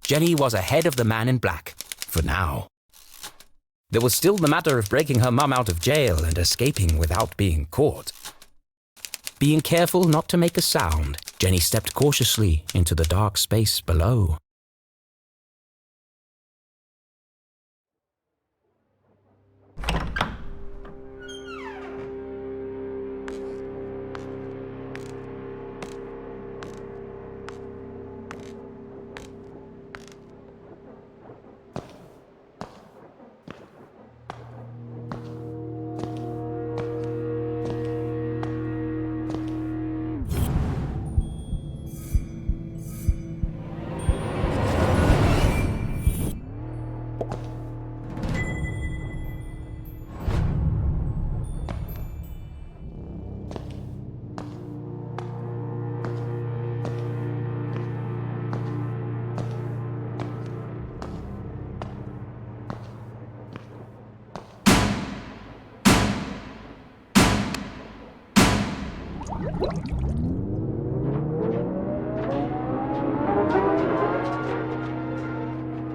Jenny was ahead of the man in black, for now. There was still the matter of breaking her mum out of jail and escaping without being caught. Being careful not to make a sound, Jenny stepped cautiously into the dark space below.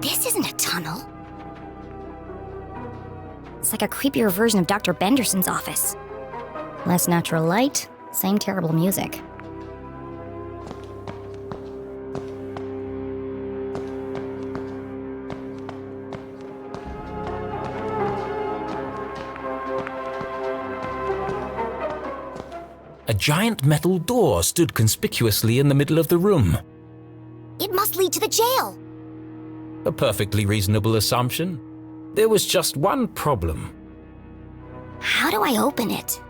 This isn't a tunnel. It's like a creepier version of Dr. Benderson's office. Less natural light, same terrible music. A giant metal door stood conspicuously in the middle of the room. It must lead to the jail. A perfectly reasonable assumption. There was just one problem. How do I open it?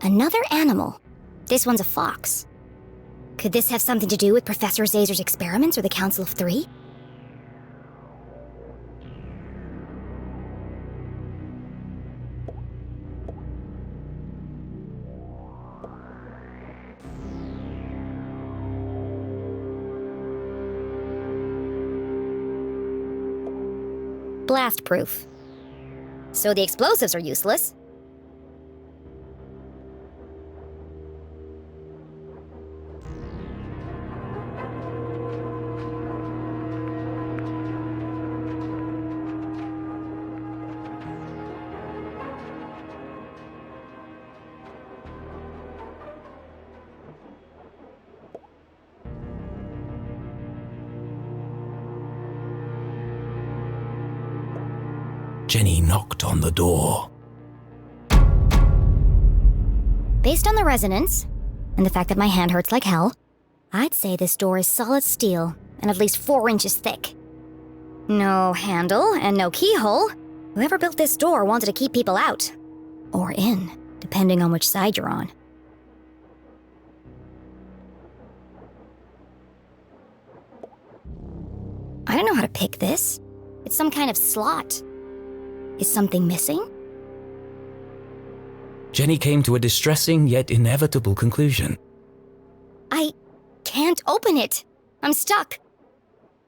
Another animal. This one's a fox. Could this have something to do with Professor Zazer's experiments or the Council of Three? Blast proof. So the explosives are useless. Jenny knocked on the door. Based on the resonance, and the fact that my hand hurts like hell, I'd say this door is solid steel and at least 4 inches thick. No handle and no keyhole. Whoever built this door wanted to keep people out. Or in, depending on which side you're on. I don't know how to pick this. It's some kind of slot. Is something missing? Jenny came to a distressing yet inevitable conclusion. I can't open it. I'm stuck.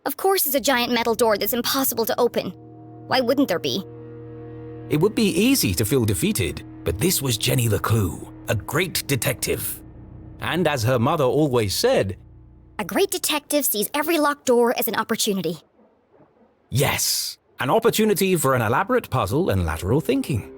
Of course it's a giant metal door that's impossible to open. Why wouldn't there be? It would be easy to feel defeated, but this was Jenny LeClue, a great detective. And as her mother always said, a great detective sees every locked door as an opportunity. Yes, an opportunity for an elaborate puzzle and lateral thinking.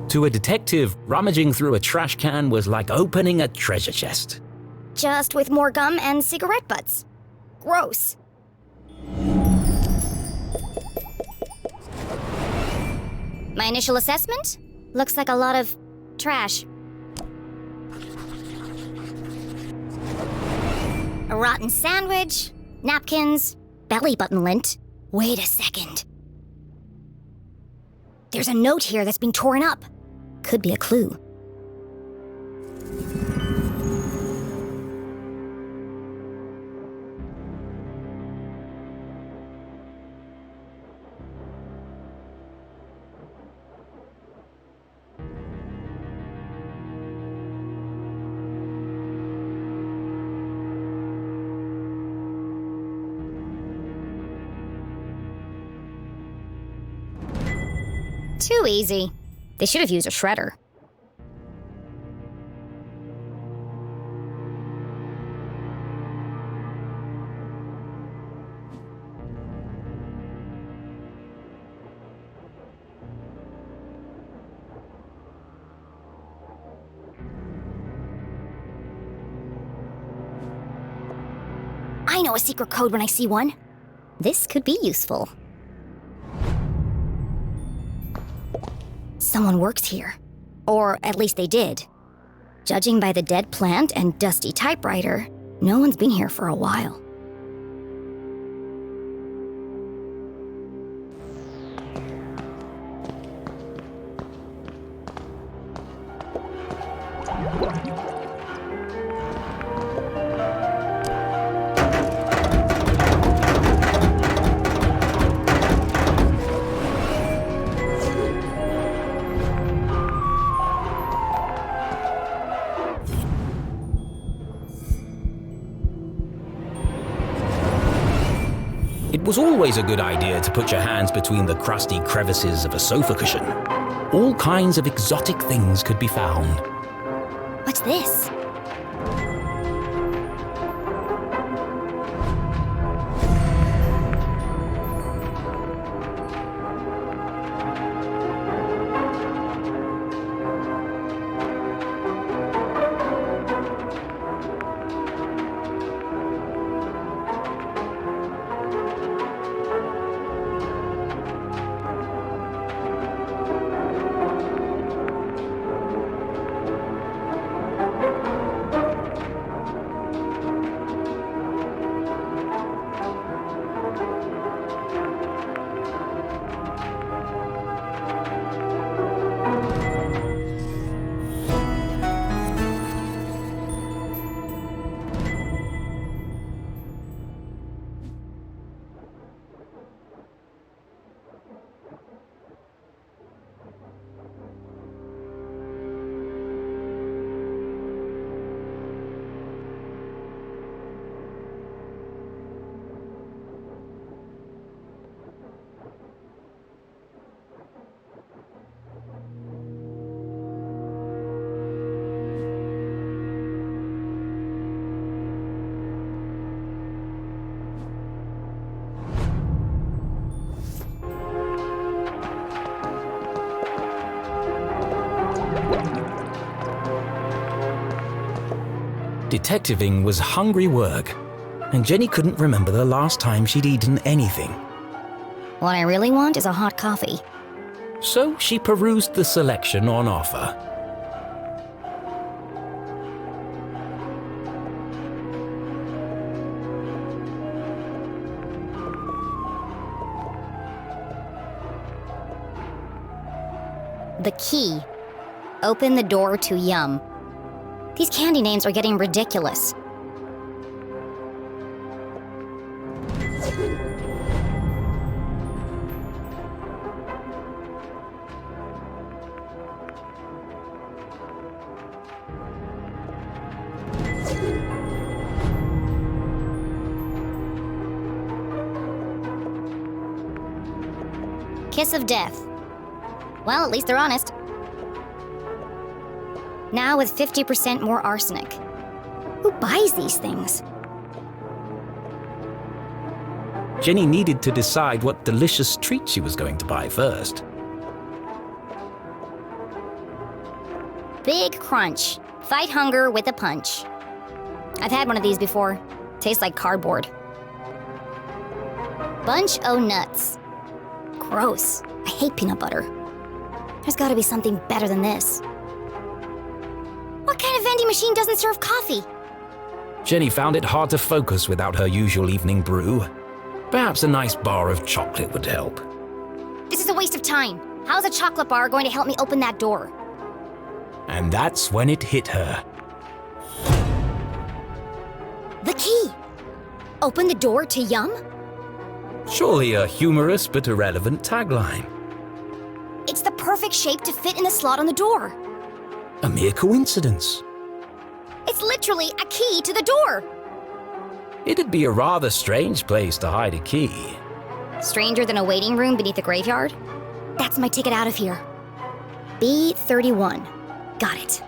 To a detective, rummaging through a trash can was like opening a treasure chest. Just with more gum and cigarette butts. Gross. My initial assessment? Looks like a lot of trash. A rotten sandwich, napkins, belly button lint. Wait a second. There's a note here that's been torn up. Could be a clue. Too easy. They should have used a shredder. I know a secret code when I see one. This could be useful. Someone works here. Or at least they did. Judging by the dead plant and dusty typewriter, no one's been here for a while. It was always a good idea to put your hands between the crusty crevices of a sofa cushion. All kinds of exotic things could be found. What's this? Detectiving was hungry work, and Jenny couldn't remember the last time she'd eaten anything. What I really want is a hot coffee. So she perused the selection on offer. The key. Open the door to Yum. These candy names are getting ridiculous. Kiss of death. Well, at least they're honest. Now with 50% more arsenic. Who buys these things? Jenny needed to decide what delicious treat she was going to buy first. Big Crunch. Fight hunger with a punch. I've had one of these before. Tastes like cardboard. Bunch o' nuts. Gross. I hate peanut butter. There's gotta be something better than this. What kind of vending machine doesn't serve coffee? Jenny found it hard to focus without her usual evening brew. Perhaps a nice bar of chocolate would help. This is a waste of time. How's a chocolate bar going to help me open that door? And that's when it hit her. The key! Open the door to Yum? Surely a humorous but irrelevant tagline. It's the perfect shape to fit in the slot on the door. A mere coincidence. It's literally a key to the door. It'd be a rather strange place to hide a key. Stranger than a waiting room beneath a graveyard? That's my ticket out of here. B31. Got it.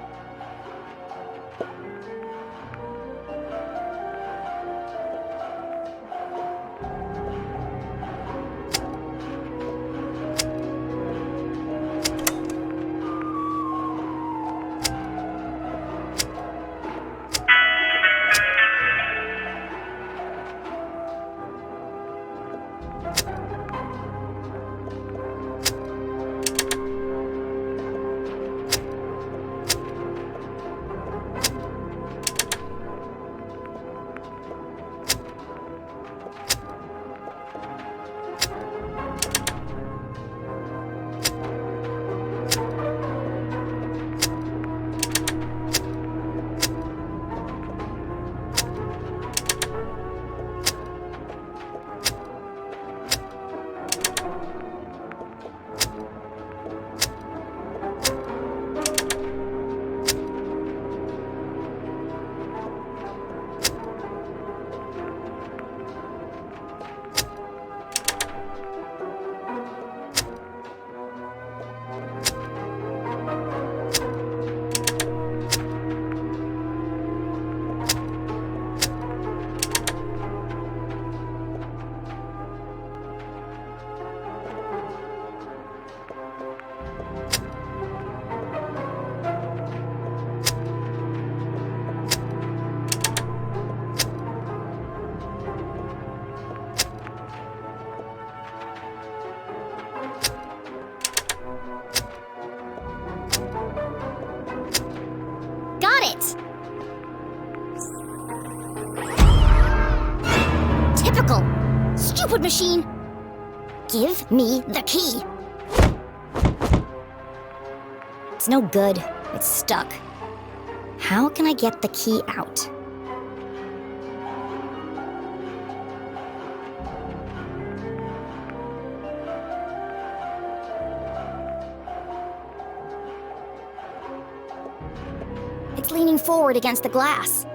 Typical! Stupid machine! Give me the key! It's no good. It's stuck. How can I get the key out? It's leaning forward against the glass.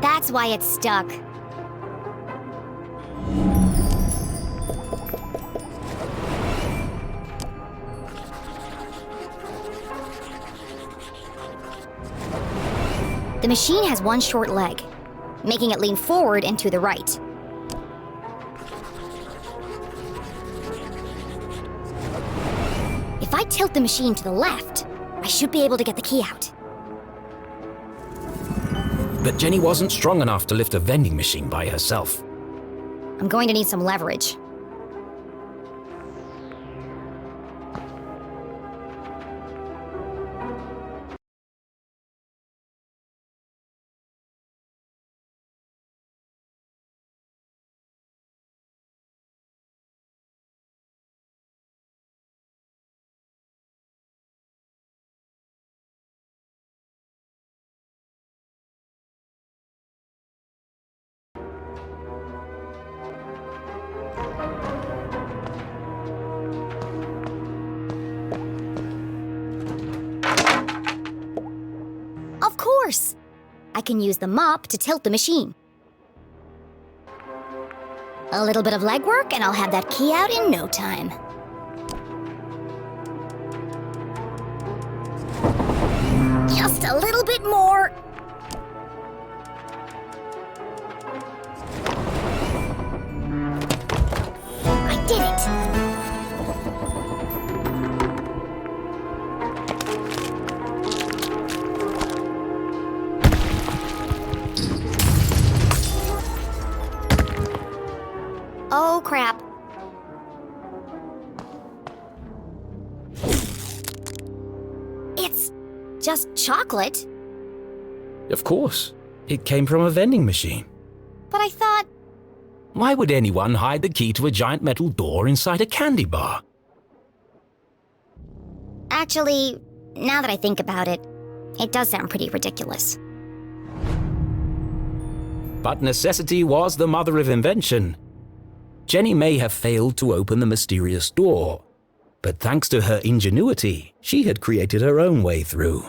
That's why it's stuck. The machine has one short leg, making it lean forward and to the right. If I tilt the machine to the left, I should be able to get the key out. But Jenny wasn't strong enough to lift a vending machine by herself. I'm going to need some leverage. Of course! I can use the mop to tilt the machine. A little bit of legwork and I'll have that key out in no time. Just a little bit more. I did it! just chocolate. Of course. It came from a vending machine. But I thought... Why would anyone hide the key to a giant metal door inside a candy bar? Actually, now that I think about it, it does sound pretty ridiculous. But necessity was the mother of invention. Jenny may have failed to open the mysterious door, but thanks to her ingenuity, she had created her own way through.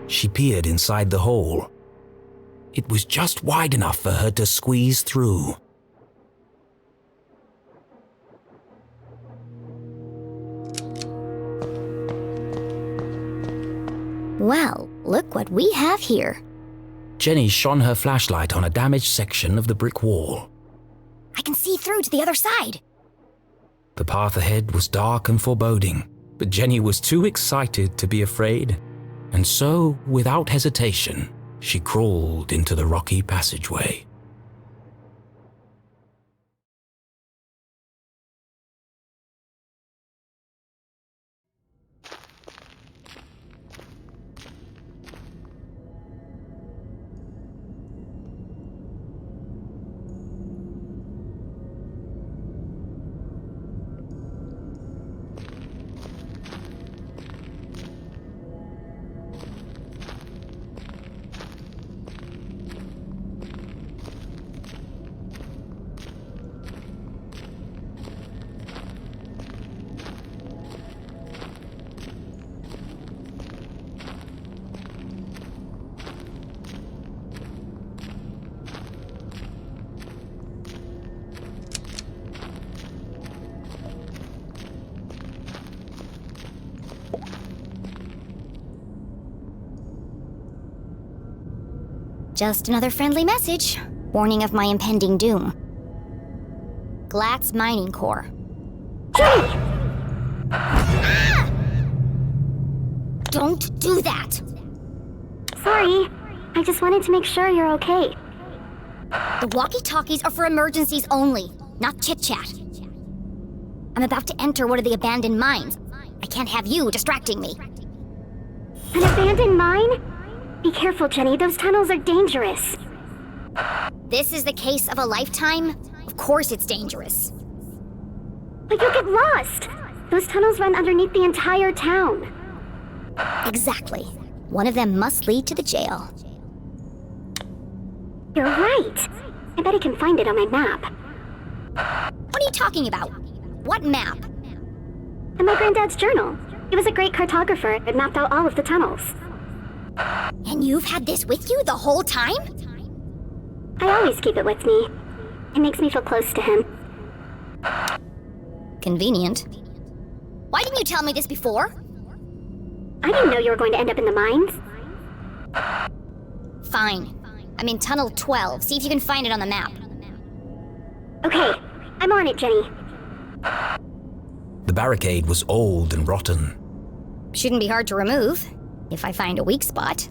She peered inside the hole. It was just wide enough for her to squeeze through. Well, look what we have here. Jenny shone her flashlight on a damaged section of the brick wall. I can see through to the other side. The path ahead was dark and foreboding, but Jenny was too excited to be afraid, and so, without hesitation, she crawled into the rocky passageway. Just another friendly message, warning of my impending doom. Glatz Mining Core. Ah! Don't do that! Sorry, I just wanted to make sure you're okay. The walkie-talkies are for emergencies only, not chit-chat. I'm about to enter one of the abandoned mines. I can't have you distracting me. An abandoned mine? Be careful, Jenny. Those tunnels are dangerous. This is the case of a lifetime? Of course it's dangerous. But you'll get lost. Those tunnels run underneath the entire town. Exactly. One of them must lead to the jail. You're right. I bet I can find it on my map. What are you talking about? What map? In my granddad's journal. He was a great cartographer and mapped out all of the tunnels. And you've had this with you the whole time? I always keep it with me. It makes me feel close to him. Convenient. Why didn't you tell me this before? I didn't know you were going to end up in the mines. Fine. I'm in Tunnel 12. See if you can find it on the map. Okay, I'm on it, Jenny. The barricade was old and rotten. Shouldn't be hard to remove, if I find a weak spot.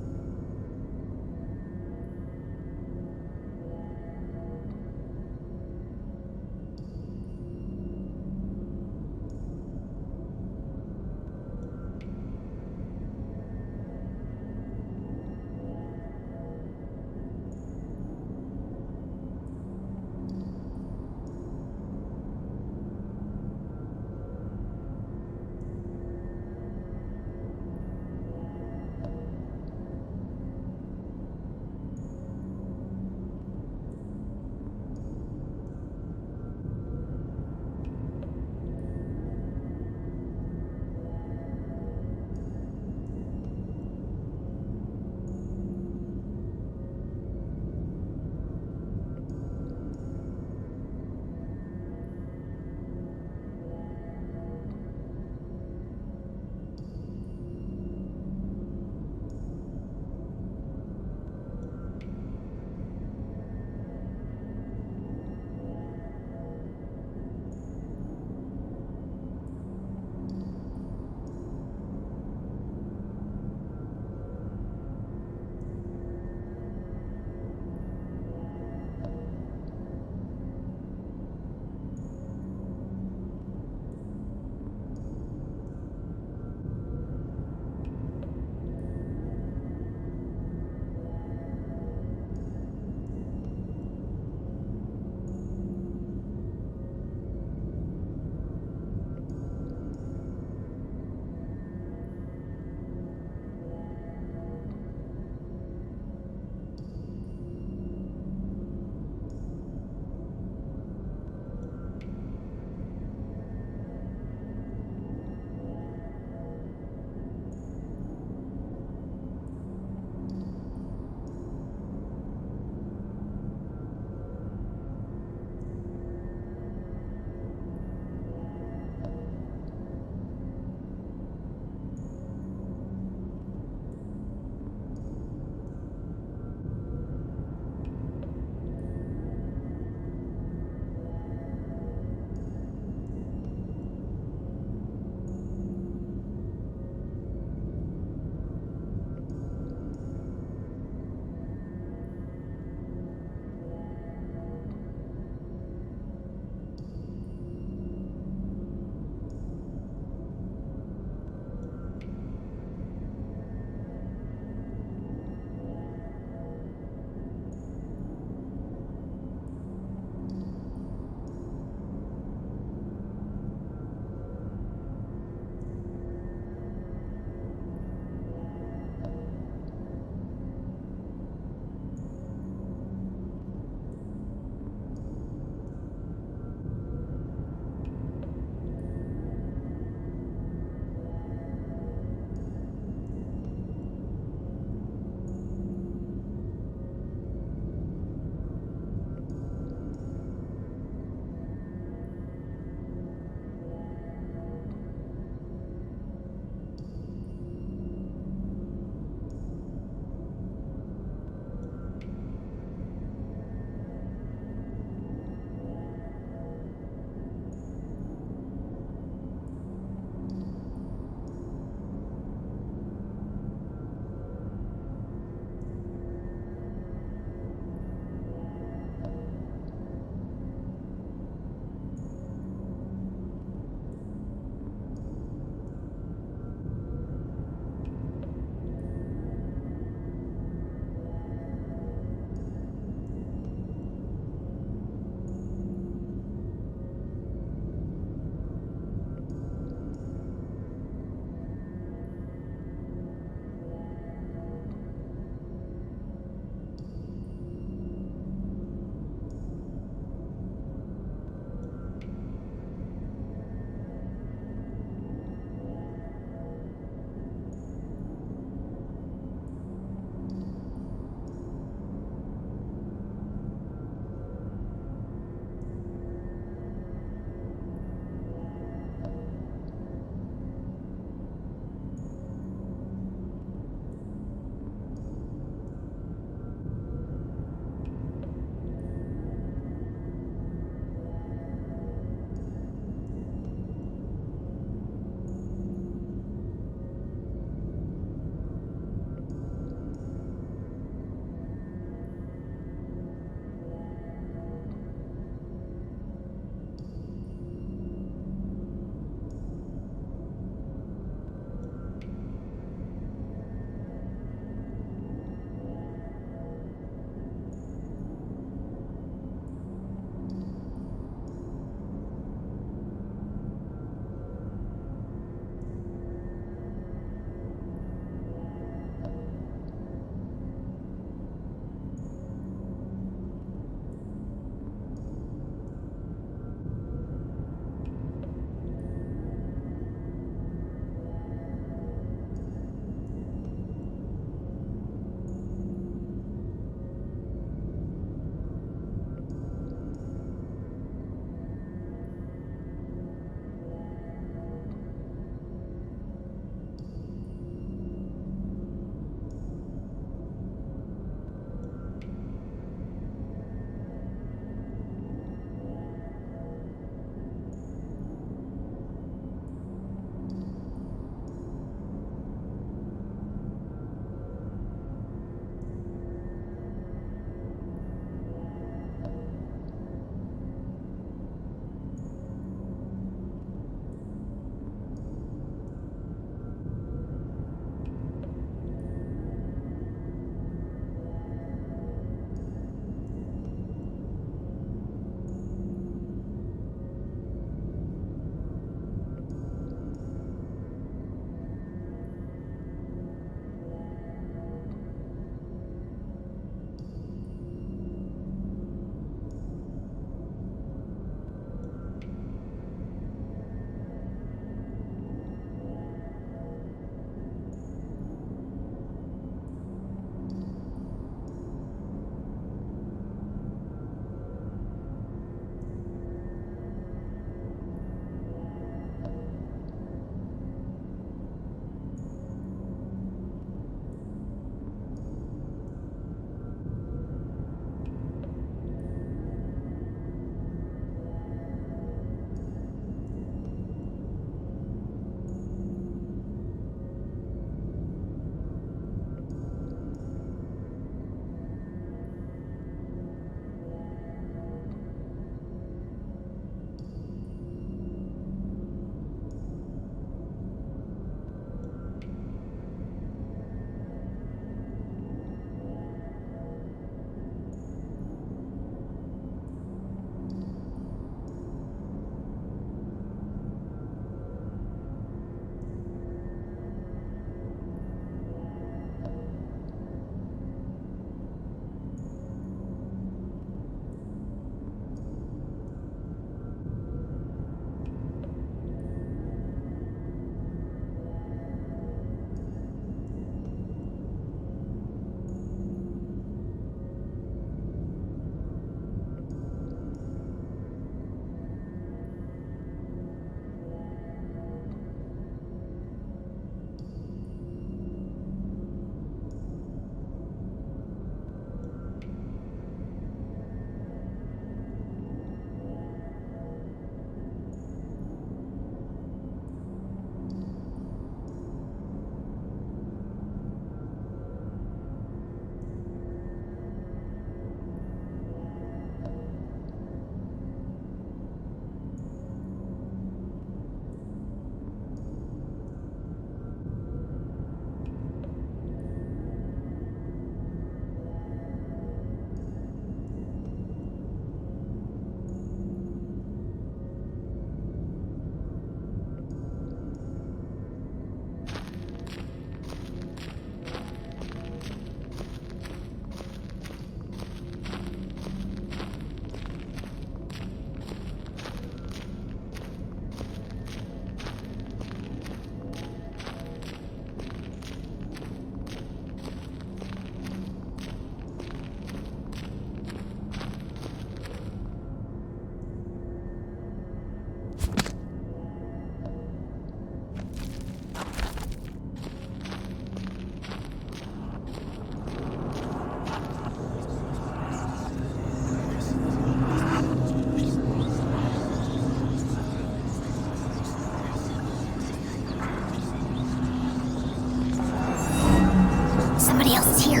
Somebody else is here.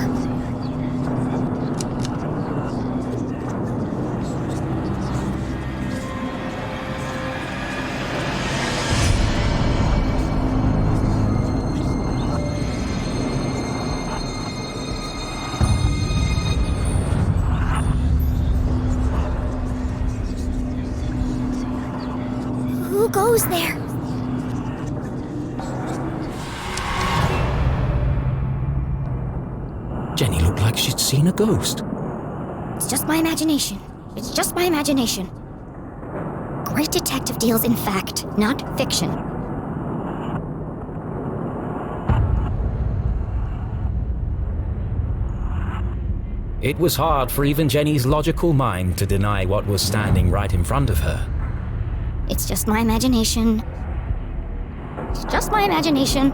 Who goes there? Jenny looked like she'd seen a ghost. It's just my imagination. It's just my imagination. Great detective deals in fact, not fiction. It was hard for even Jenny's logical mind to deny what was standing right in front of her. It's just my imagination. It's just my imagination.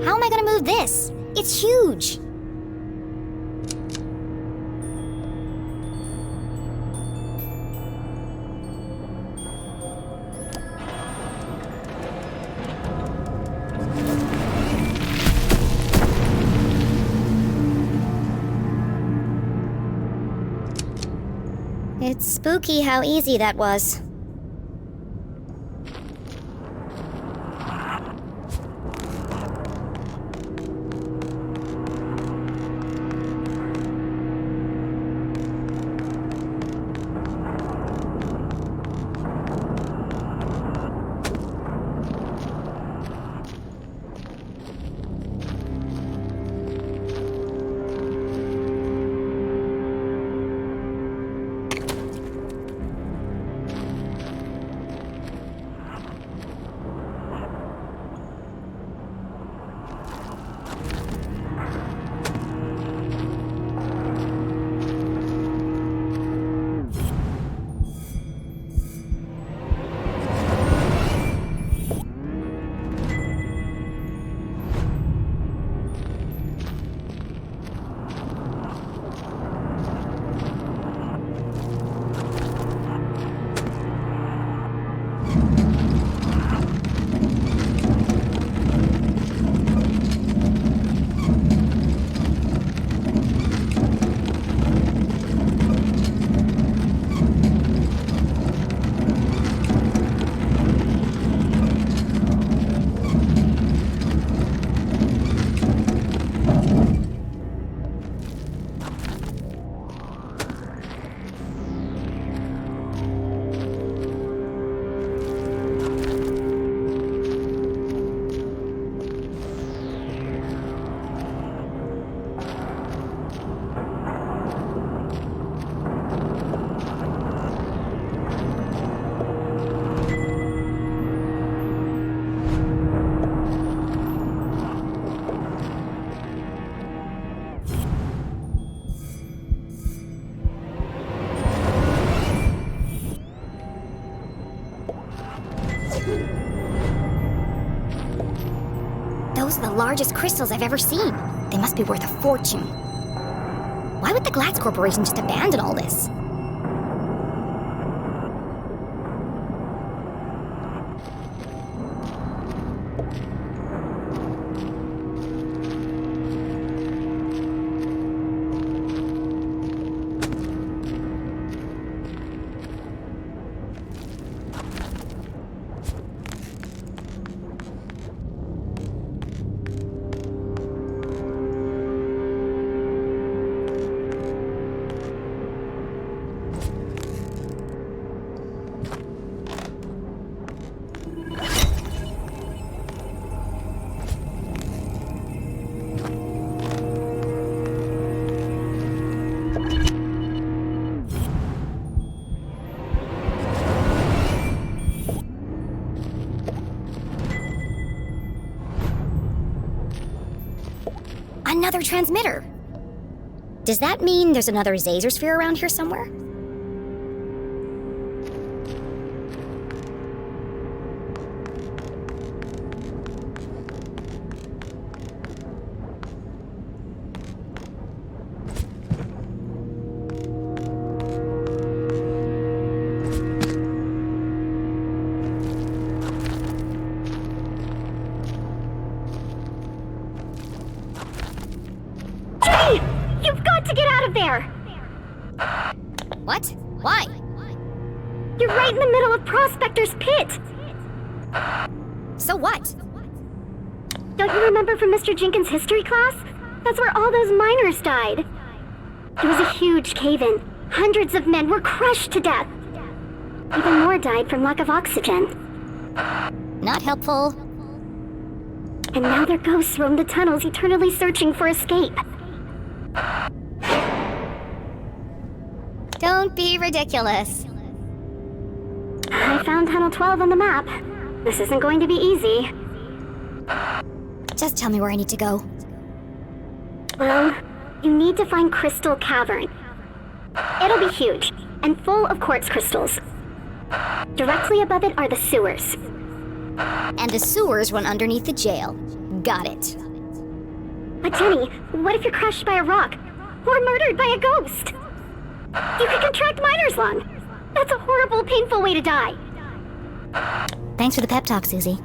How am I gonna move this? It's huge! It's spooky how easy that was. Those are the largest crystals I've ever seen. They must be worth a fortune. Why would the Glatz Corporation just abandon all this? Another transmitter! Does that mean there's another Zazer sphere around here somewhere? Jenny! You've got to get out of there! What? Why? You're right in the middle of Prospector's Pit! So what? Don't you remember from Mr. Jenkins' history class? That's where all those miners died. It was a huge cave-in. Hundreds of men were crushed to death. Even more died from lack of oxygen. Not helpful. And now their ghosts roam the tunnels, eternally searching for escape. Don't be ridiculous. I found Tunnel 12 on the map. This isn't going to be easy. Just tell me where I need to go. Well, you need to find Crystal Cavern. It'll be huge, and full of quartz crystals. Directly above it are the sewers. And the sewers run underneath the jail. Got it. But Jenny, what if you're crushed by a rock? Or murdered by a ghost? You could contract miner's lung. That's a horrible, painful way to die. Thanks for the pep talk, Susie.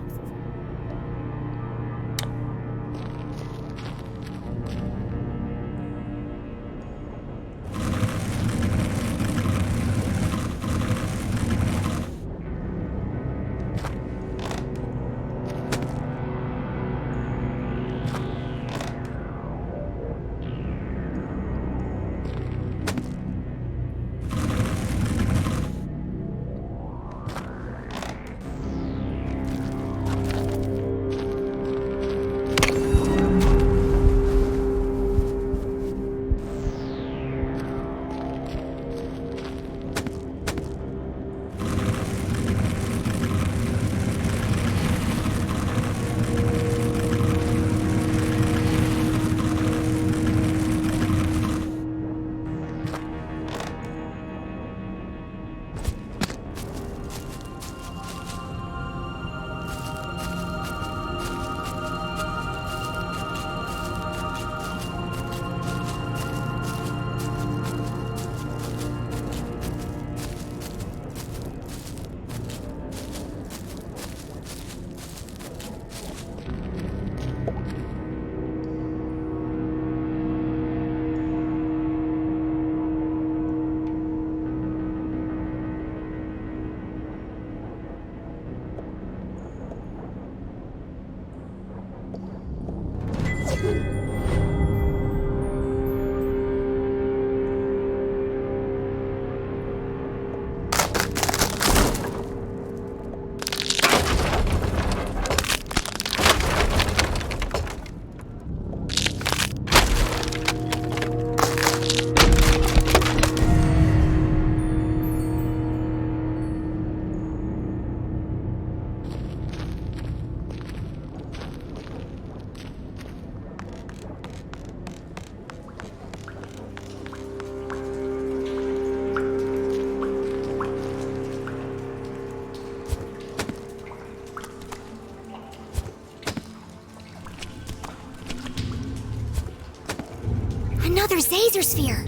Another Zazer sphere!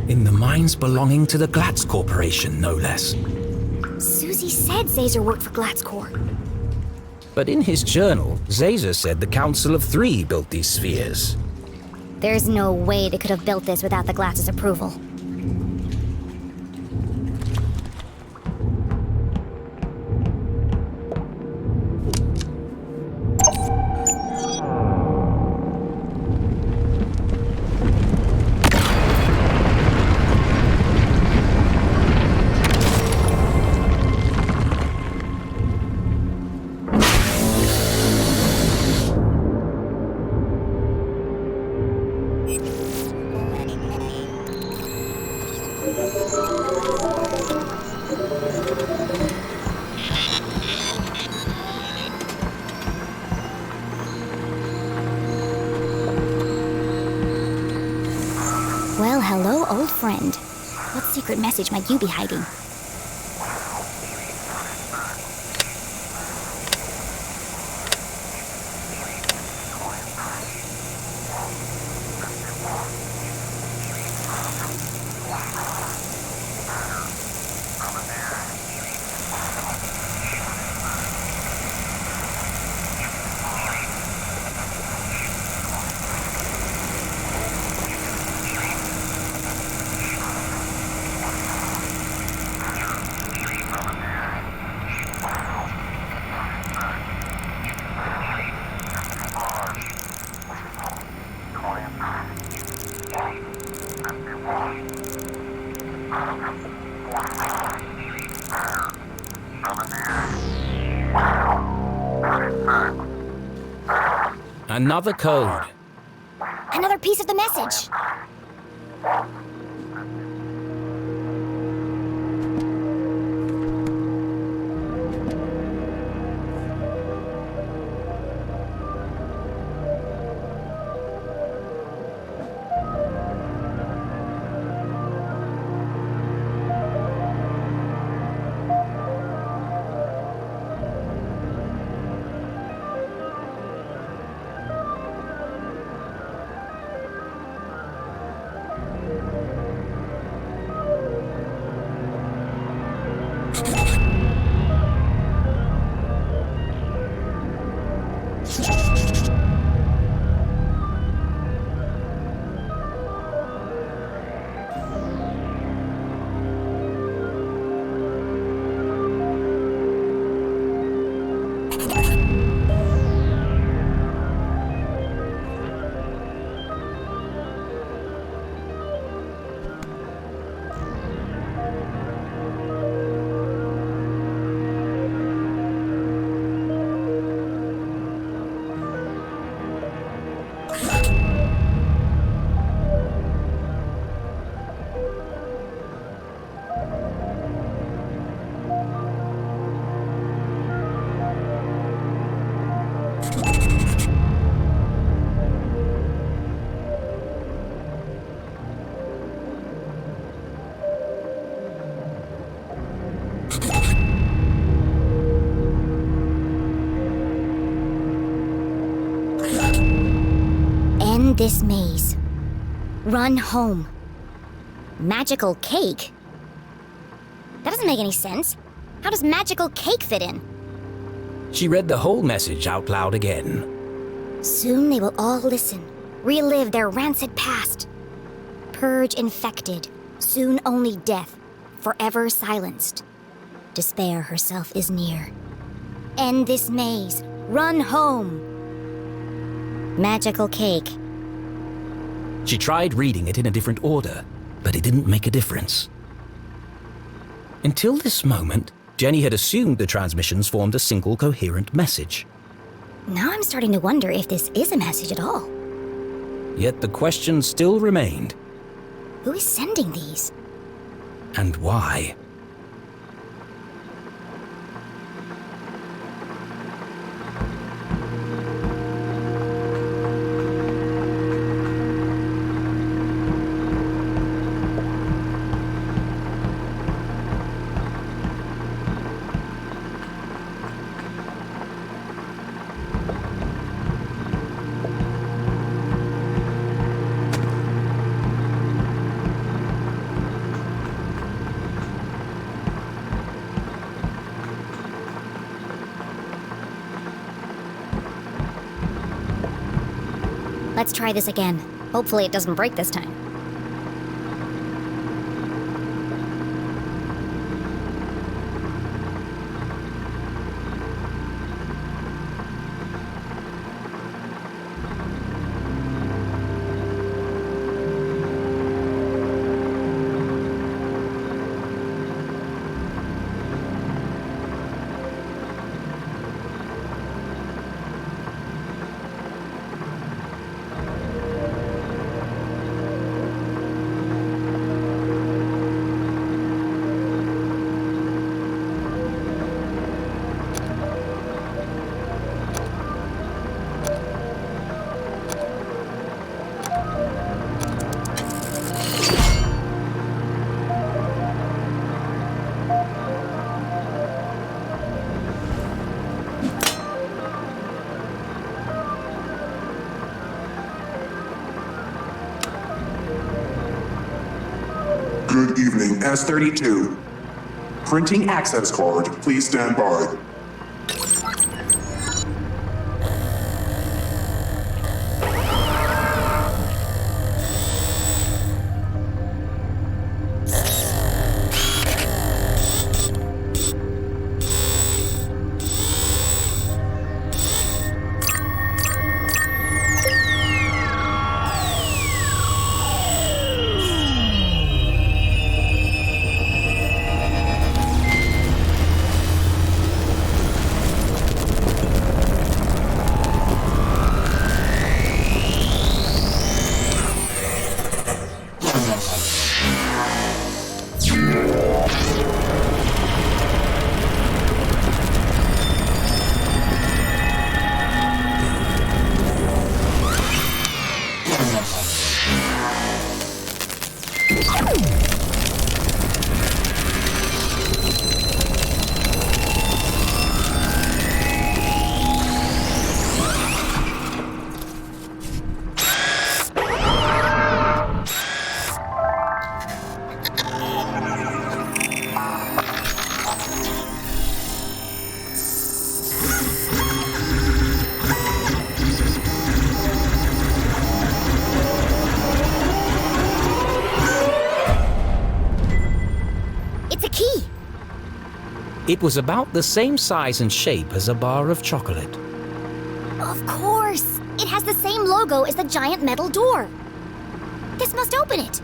In the mines belonging to the Glatz Corporation, no less. Susie said Zazer worked for Glatz Corp. But in his journal, Zazer said the Council of Three built these spheres. There's no way they could have built this without the Glatz's approval. Well, hello, old friend. What secret message might you be hiding? Another code. Another piece of the message. End this maze. Run home. Magical cake? That doesn't make any sense. How does magical cake fit in? She read the whole message out loud again. Soon they will all listen, relive their rancid past. Purge infected, soon only death, forever silenced. Despair herself is near. End this maze. Run home. Magical cake. She tried reading it in a different order, but it didn't make a difference. Until this moment, Jenny had assumed the transmissions formed a single coherent message. Now I'm starting to wonder if this is a message at all. Yet the question still remained. Who is sending these? And why? Let's try this again. Hopefully it doesn't break this time. Good evening, S32. Printing access card, please stand by. It was about the same size and shape as a bar of chocolate. Of course! It has the same logo as the giant metal door. This must open it.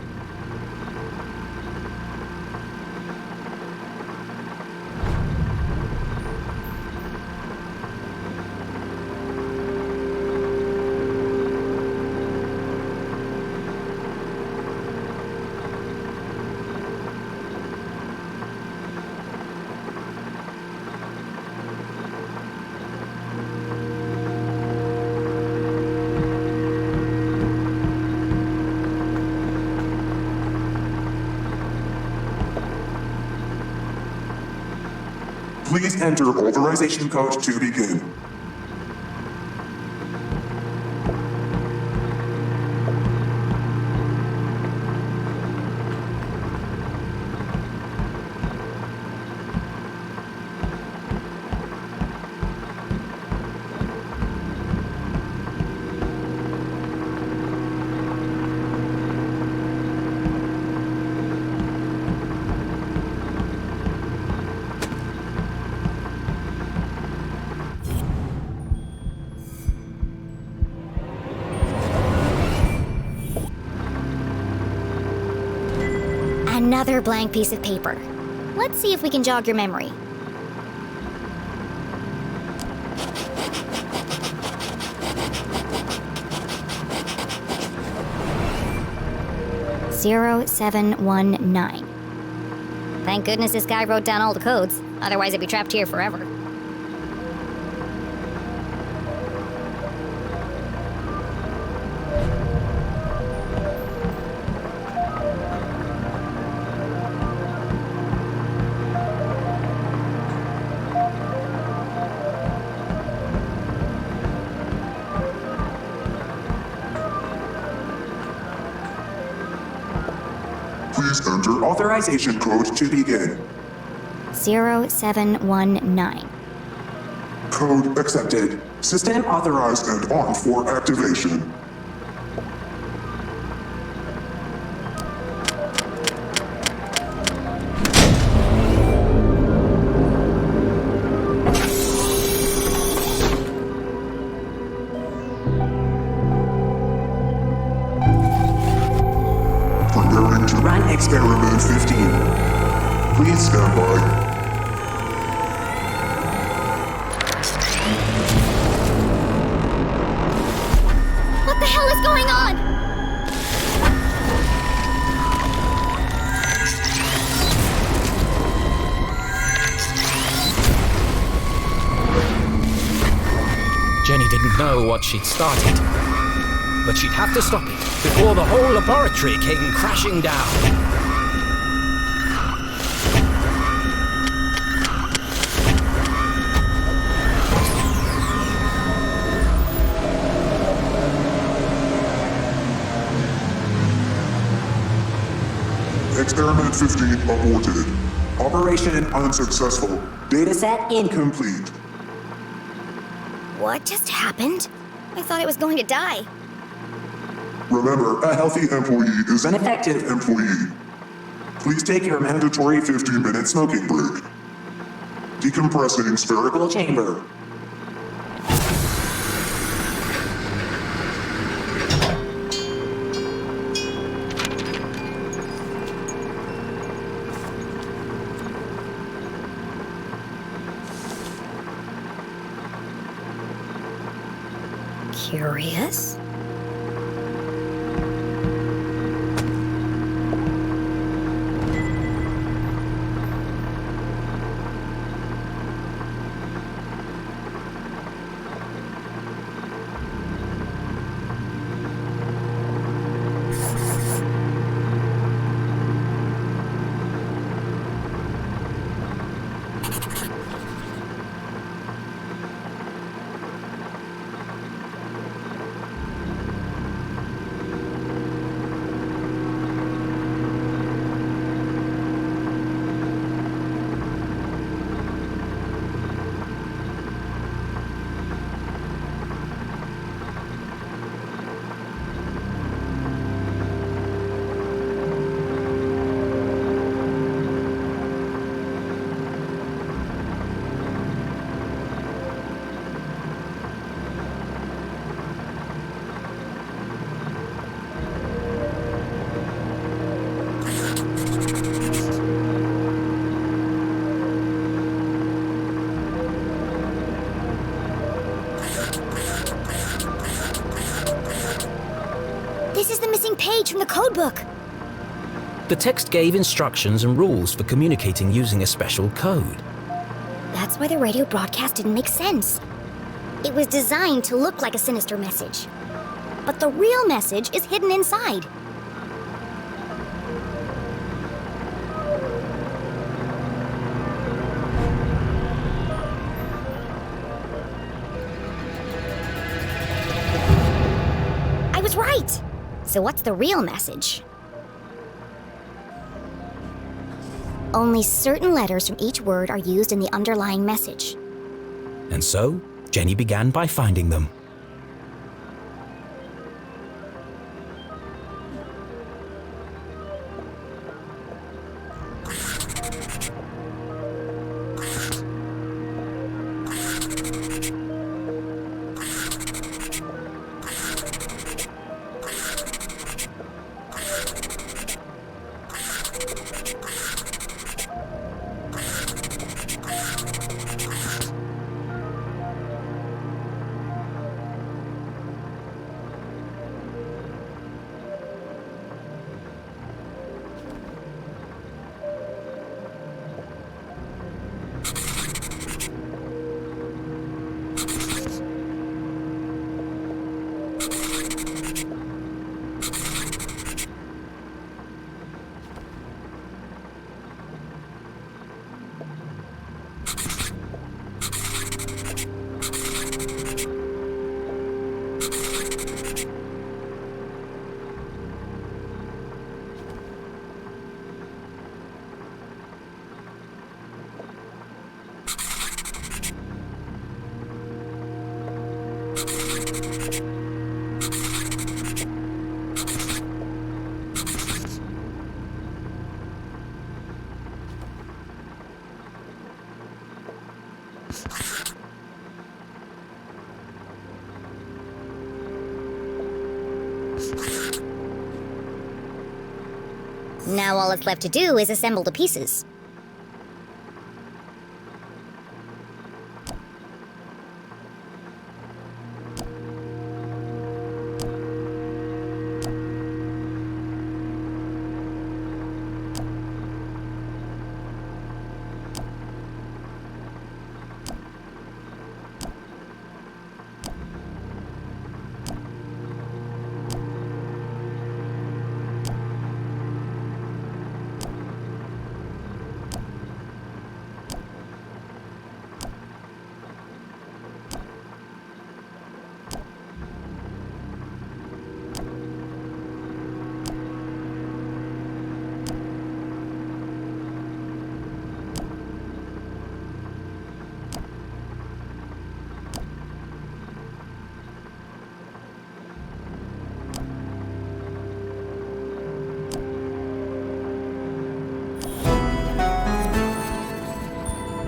Please enter authorization code to begin. Another blank piece of paper. Let's see if we can jog your memory. "0719. Thank goodness this guy wrote down all the codes. Otherwise, I'd be trapped here forever. Please enter authorization code to begin. 0719. Code accepted. System authorized and on for activation. Preparing to run experiment 15. Please stand by. What the hell is going on? Jenny didn't know what she'd started, but she'd have to stop it before the whole laboratory came crashing down. Experiment 15 aborted. Operation unsuccessful. Dataset incomplete. What just happened? I thought I was going to die. Remember, a healthy employee is an effective employee. Please take your mandatory 15-minute smoking break. Decompressing spherical chamber. Curious? This is the missing page from the codebook. The text gave instructions and rules for communicating using a special code. That's why the radio broadcast didn't make sense. It was designed to look like a sinister message. But the real message is hidden inside. I was right! So what's the real message? Only certain letters from each word are used in the underlying message. And so, Jenny began by finding them. Now all that's left to do is assemble the pieces.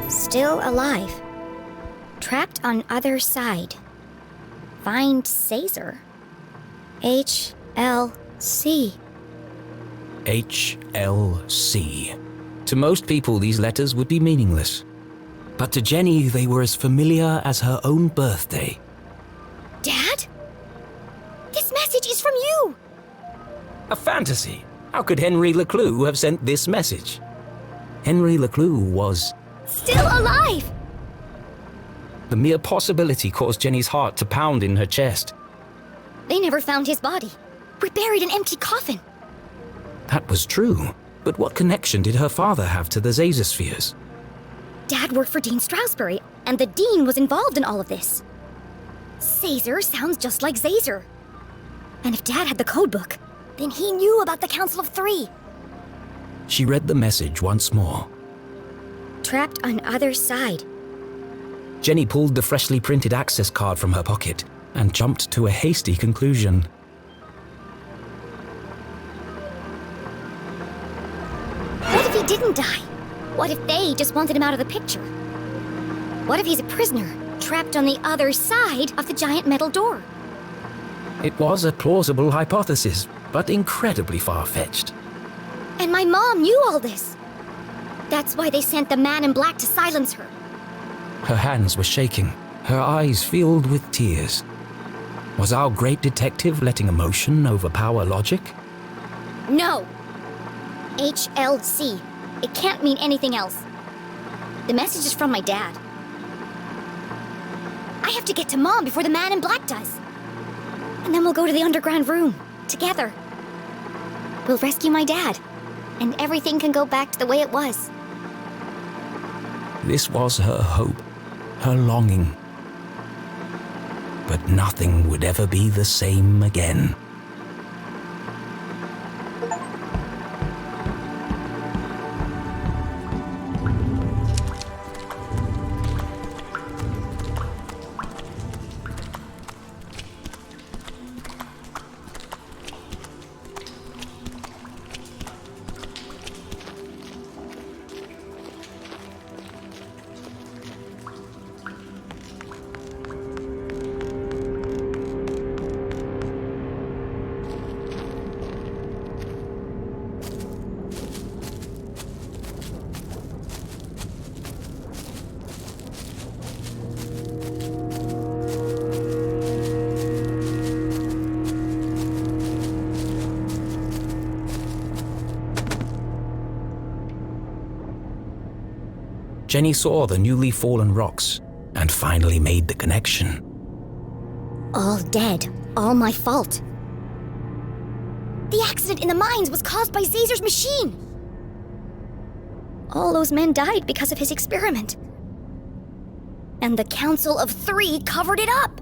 Still alive. Trapped on other side. Find Caesar. HLC. HLC. To most people, these letters would be meaningless. But to Jenny, they were as familiar as her own birthday. Dad? This message is from you! A fantasy. How could Henry LeClue have sent this message? Henry LeClue was... still alive! The mere possibility caused Jenny's heart to pound in her chest. They never found his body. We buried an empty coffin. That was true. But what connection did her father have to the Zazospheres? Dad worked for Dean Strasberry, and the Dean was involved in all of this. Caesar sounds just like Zazer. And if Dad had the codebook, then he knew about the Council of Three. She read the message once more. Trapped on other side. Jenny pulled the freshly printed access card from her pocket and jumped to a hasty conclusion. What if he didn't die? What if they just wanted him out of the picture? What if he's a prisoner, trapped on the other side of the giant metal door? It was a plausible hypothesis, but incredibly far-fetched. And my mom knew all this. That's why they sent the man in black to silence her. Her hands were shaking, her eyes filled with tears. Was our great detective letting emotion overpower logic? No! HLC. It can't mean anything else. The message is from my dad. I have to get to Mom before the man in black does. And then we'll go to the underground room, together. We'll rescue my dad, and everything can go back to the way it was. This was her hope, her longing. But nothing would ever be the same again. Jenny saw the newly fallen rocks and finally made the connection. All dead. All my fault. The accident in the mines was caused by Zazer's machine. All those men died because of his experiment. And the Council of Three covered it up.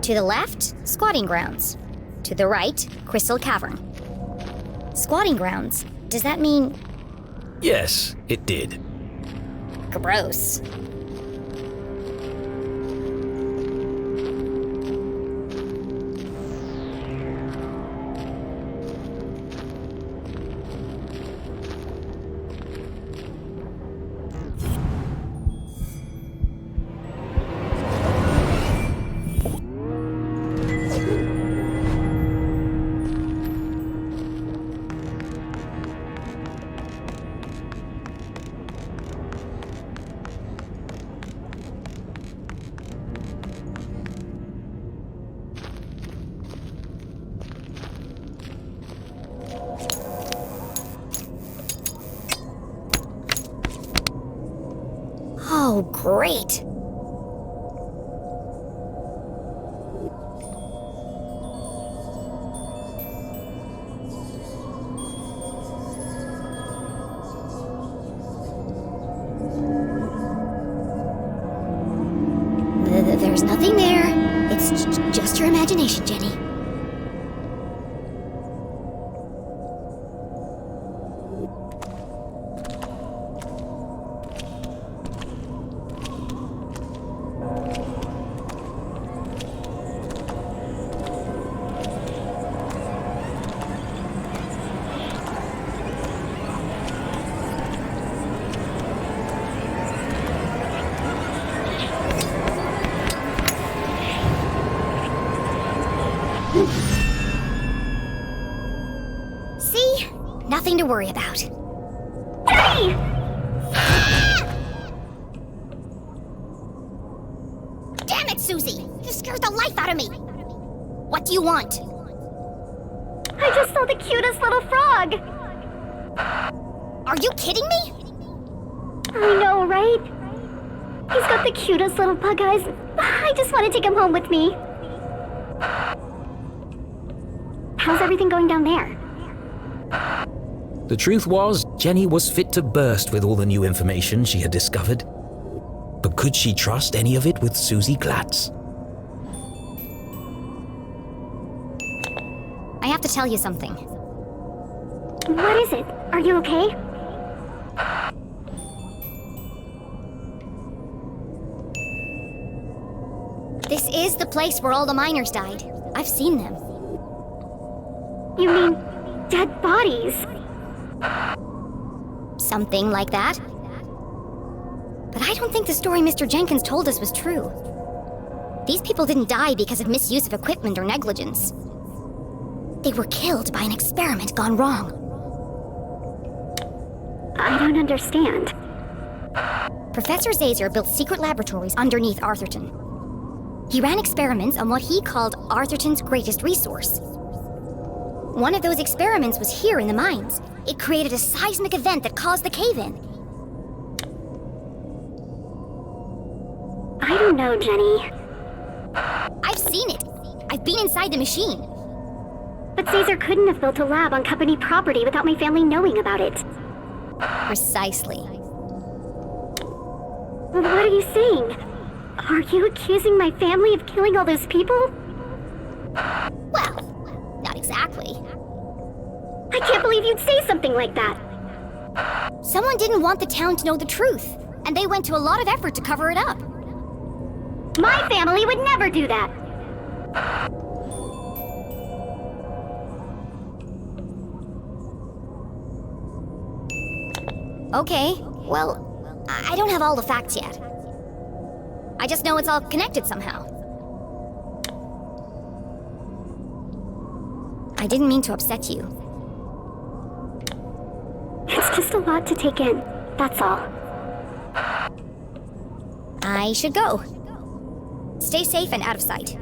To the left, squatting grounds. To the right, Crystal Cavern. Squatting grounds? Does that mean... Yes, it did. gross? Oh, great. There's nothing there. It's just your imagination, Jenny. See? Nothing to worry about. Daddy! Damn it, Susie! You scared the life out of me! What do you want? I just saw the cutest little frog. Are you kidding me? I know, right? He's got the cutest little bug eyes. I just want to take him home with me. How's everything going down there? The truth was, Jenny was fit to burst with all the new information she had discovered. But could she trust any of it with Susie Glatz? I have to tell you something. What is it? Are you okay? This is the place where all the miners died. I've seen them. You mean dead bodies? Something like that. But I don't think the story Mr. Jenkins told us was true. These people didn't die because of misuse of equipment or negligence. They were killed by an experiment gone wrong. I don't understand. Professor Zazer built secret laboratories underneath Arthurton. He ran experiments on what he called Arthurton's greatest resource. One of those experiments was here in the mines. It created a seismic event that caused the cave-in. I don't know, Jenny. I've seen it. I've been inside the machine. But Caesar couldn't have built a lab on company property without my family knowing about it. Precisely. What are you saying? Are you accusing my family of killing all those people? Well, not exactly. I can't believe you'd say something like that. Someone didn't want the town to know the truth, and they went to a lot of effort to cover it up. My family would never do that. Okay, well, I don't have all the facts yet. I just know it's all connected somehow. I didn't mean to upset you. It's just a lot to take in, that's all. I should go. Stay safe and out of sight.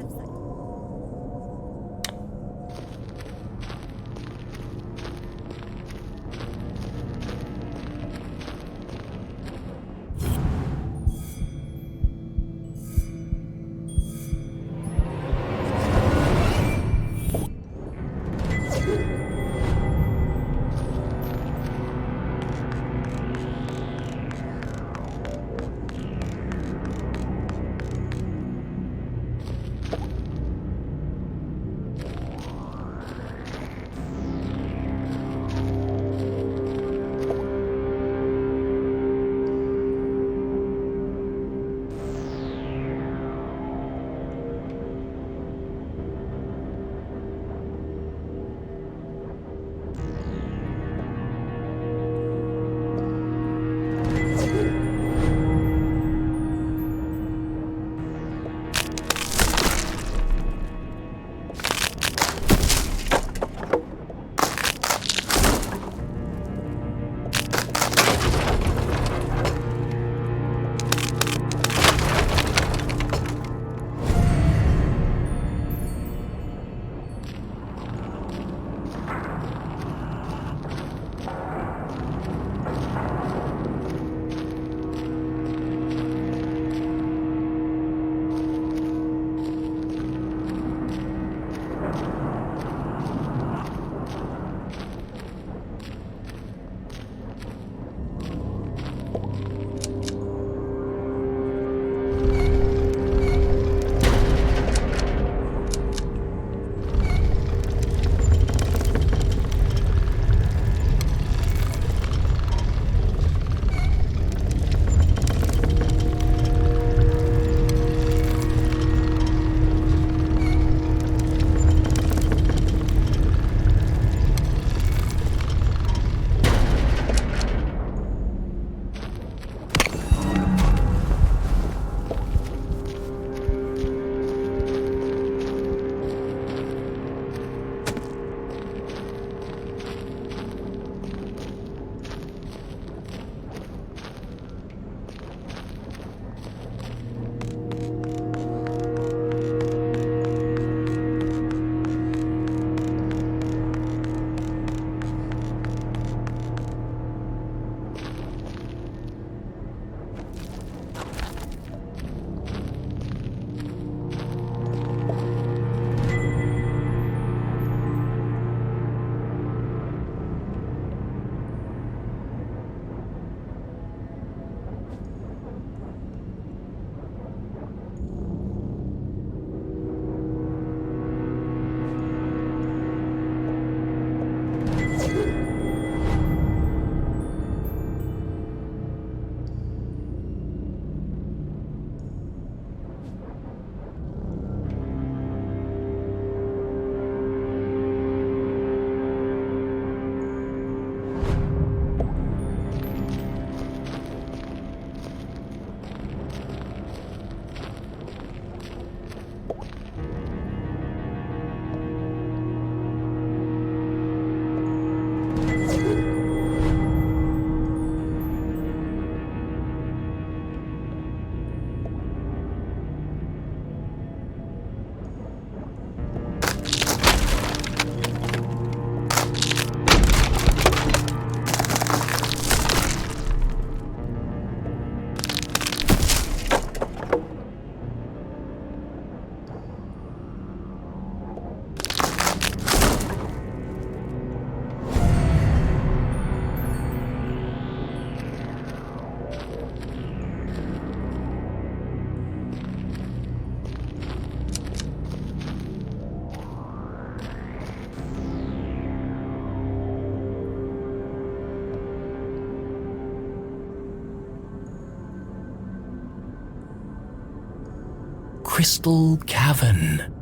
crystal cavern.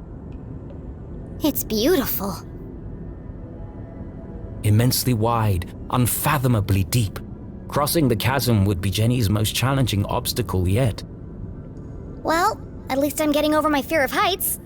It's beautiful. Immensely wide, unfathomably deep. Crossing the chasm would be Jenny's most challenging obstacle yet. Well, at least I'm getting over my fear of heights.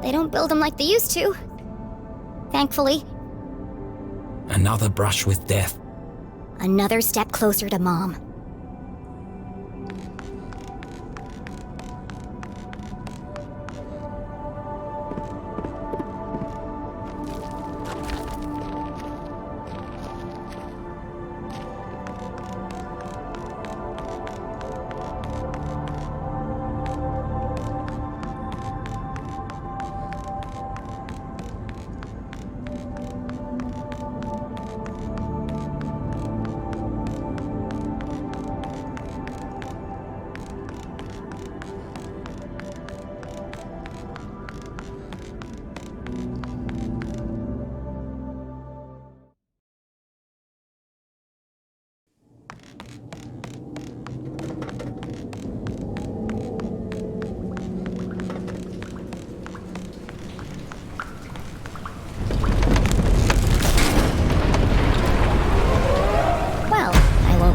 They don't build them like they used to. Thankfully. Another brush with death. Another step closer to Mom.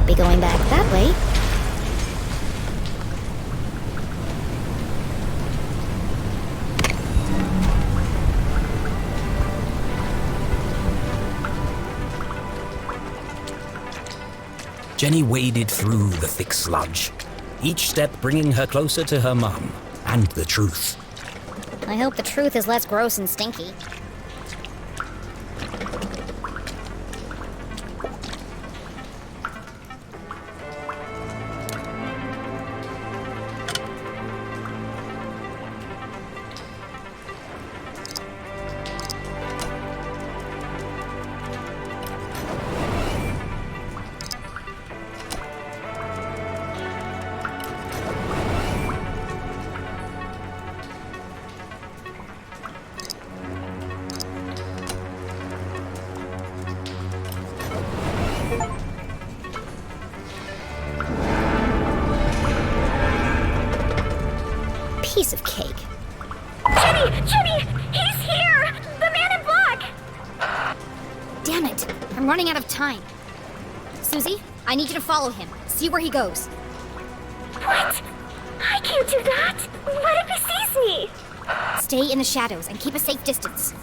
Be going back that way. Jenny waded through the thick sludge, each step bringing her closer to her mum and the truth. I hope the truth is less gross and stinky. piece of cake. Jenny! Jenny! He's here! The man in black! Damn it! I'm running out of time. Susie, I need you to follow him. See where he goes. What? I can't do that! What if he sees me? Stay in the shadows and keep a safe distance.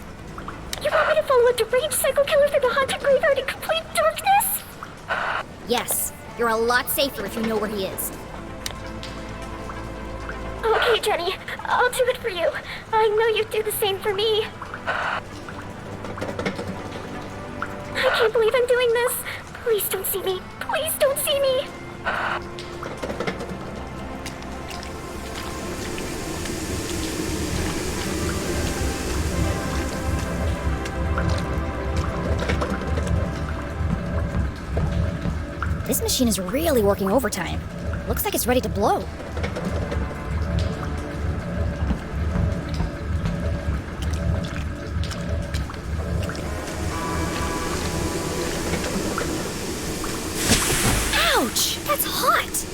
You want me to follow a deranged psycho killer through the haunted graveyard in complete darkness? Yes, you're a lot safer if you know where he is. Okay, Jenny. I'll do it for you. I know you'd do the same for me. I can't believe I'm doing this. Please don't see me. Please don't see me. This machine is really working overtime. Looks like it's ready to blow. Ouch! That's hot!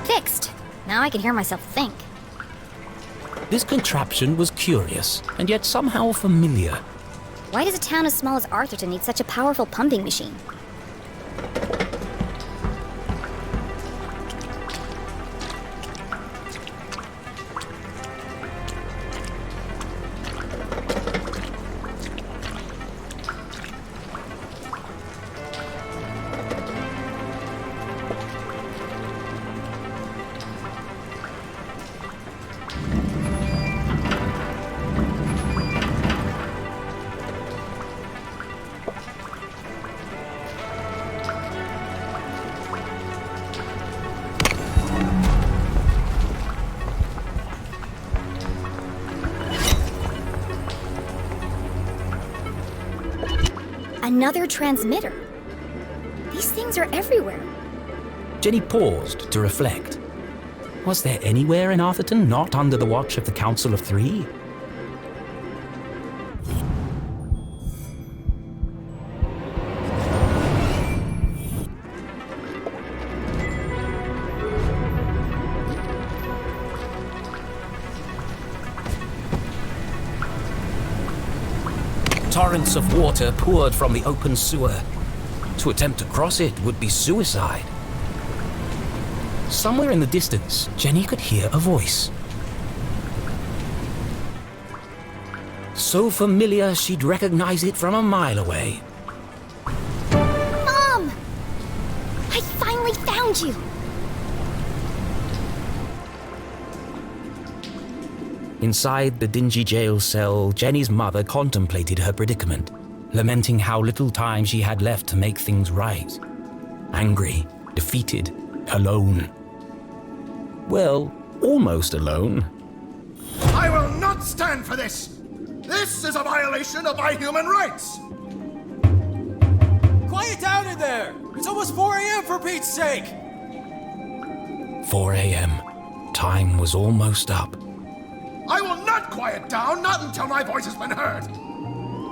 Fixed. Now I can hear myself think. This contraption was curious, and yet somehow familiar. Why does a town as small as Arthurton need such a powerful pumping machine? Another transmitter. These things are everywhere. Jenny paused to reflect. Was there anywhere in Arthurton not under the watch of the Council of Three? Torrents of water poured from the open sewer. To attempt to cross it would be suicide. Somewhere in the distance, Jenny could hear a voice. So familiar she'd recognize it from a mile away. Mom! I finally found you! Inside the dingy jail cell, Jenny's mother contemplated her predicament, lamenting how little time she had left to make things right. Angry, defeated, alone. Well, almost alone. I will not stand for this! This is a violation of my human rights! Quiet down in there! It's almost 4 a.m. for Pete's sake! 4 a.m. Time was almost up. I will not quiet down, not until my voice has been heard!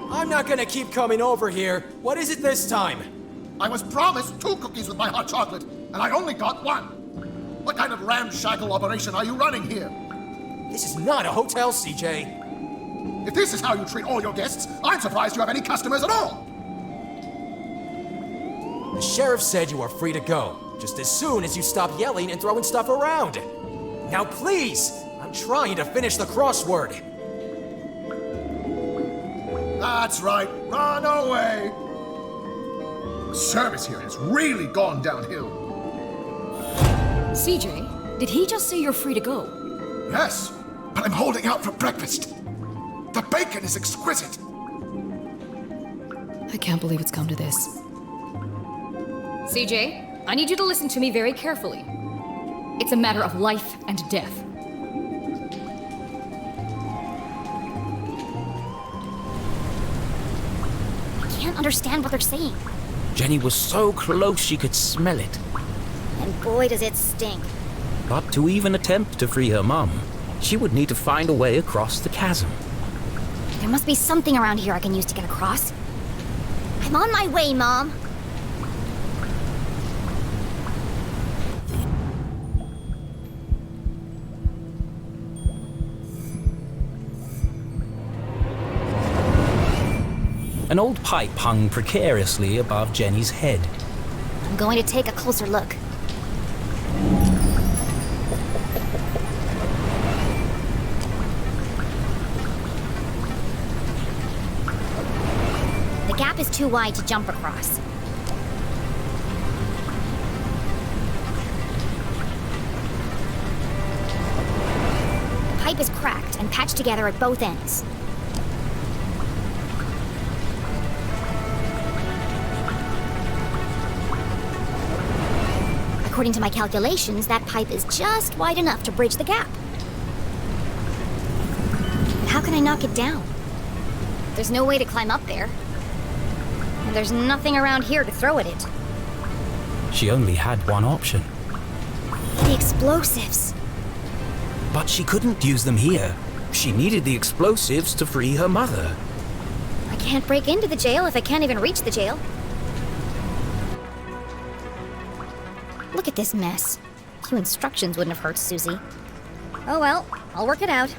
I'm not gonna keep coming over here. What is it this time? I was promised 2 cookies with my hot chocolate, and I only got 1. What kind of ramshackle operation are you running here? This is not a hotel, CJ. If this is how you treat all your guests, I'm surprised you have any customers at all! The sheriff said you are free to go, just as soon as you stop yelling and throwing stuff around. Now please! I'm trying to finish the crossword. That's right, run away! The service here has really gone downhill. CJ, did he just say you're free to go? Yes, but I'm holding out for breakfast. The bacon is exquisite. I can't believe it's come to this. CJ, I need you to listen to me very carefully. It's a matter of life and death. I can't understand what they're saying. Jenny was so close she could smell it. And boy, does it stink. But to even attempt to free her mum, she would need to find a way across the chasm. There must be something around here I can use to get across. I'm on my way, Mom. An old pipe hung precariously above Jenny's head. I'm going to take a closer look. The gap is too wide to jump across. The pipe is cracked and patched together at both ends. According to my calculations, that pipe is just wide enough to bridge the gap. But how can I knock it down? There's no way to climb up there. And there's nothing around here to throw at it. She only had one option. The explosives. But she couldn't use them here. She needed the explosives to free her mother. I can't break into the jail if I can't even reach the jail. Look at this mess. A few instructions wouldn't have hurt Susie. Oh well, I'll work it out.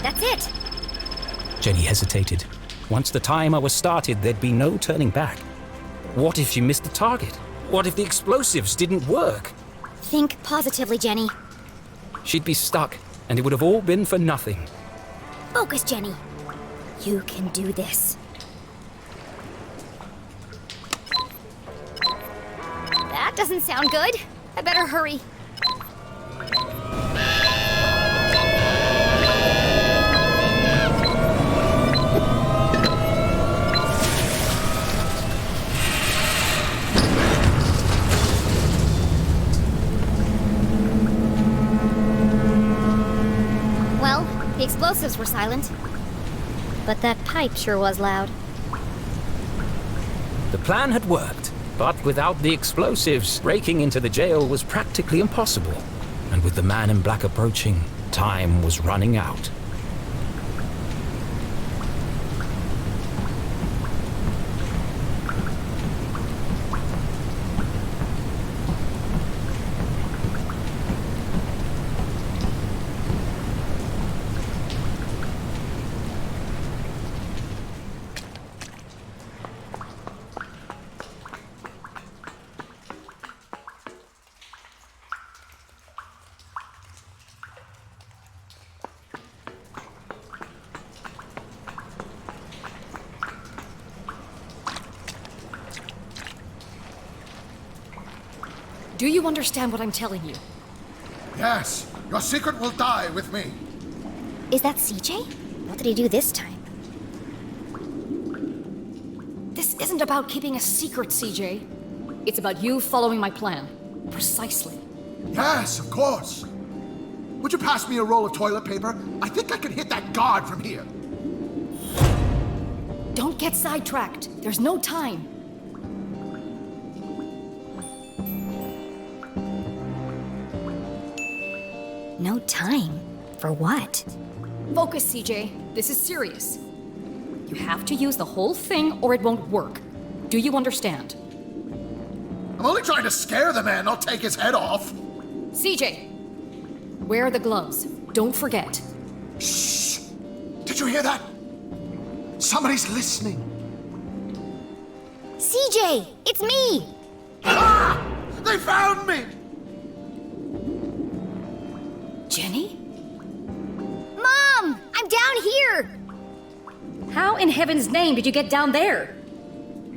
That's it! Jenny hesitated. Once the timer was started, there'd be no turning back. What if she missed the target? What if the explosives didn't work? Think positively, Jenny. She'd be stuck, and it would have all been for nothing. Focus, Jenny. You can do this. That doesn't sound good. I better hurry. Well, the explosives were silent. But that pipe sure was loud. The plan had worked, but without the explosives, breaking into the jail was practically impossible. And with the man in black approaching, time was running out. Do you understand what I'm telling you? Yes, your secret will die with me. Is that CJ? What did he do this time? This isn't about keeping a secret, CJ. It's about you following my plan. Precisely. Yes, of course. Would you pass me a roll of toilet paper? I think I can hit that guard from here. Don't get sidetracked. There's no time. No time? For what? Focus, CJ. This is serious. You have to use the whole thing or it won't work. Do you understand? I'm only trying to scare the man, not take his head off. CJ! Wear the gloves. Don't forget. Shh! you hear that? Somebody's listening. CJ, it's me! Ah! They found me! Jenny? Mom! I'm down here! How in heaven's name did you get down there?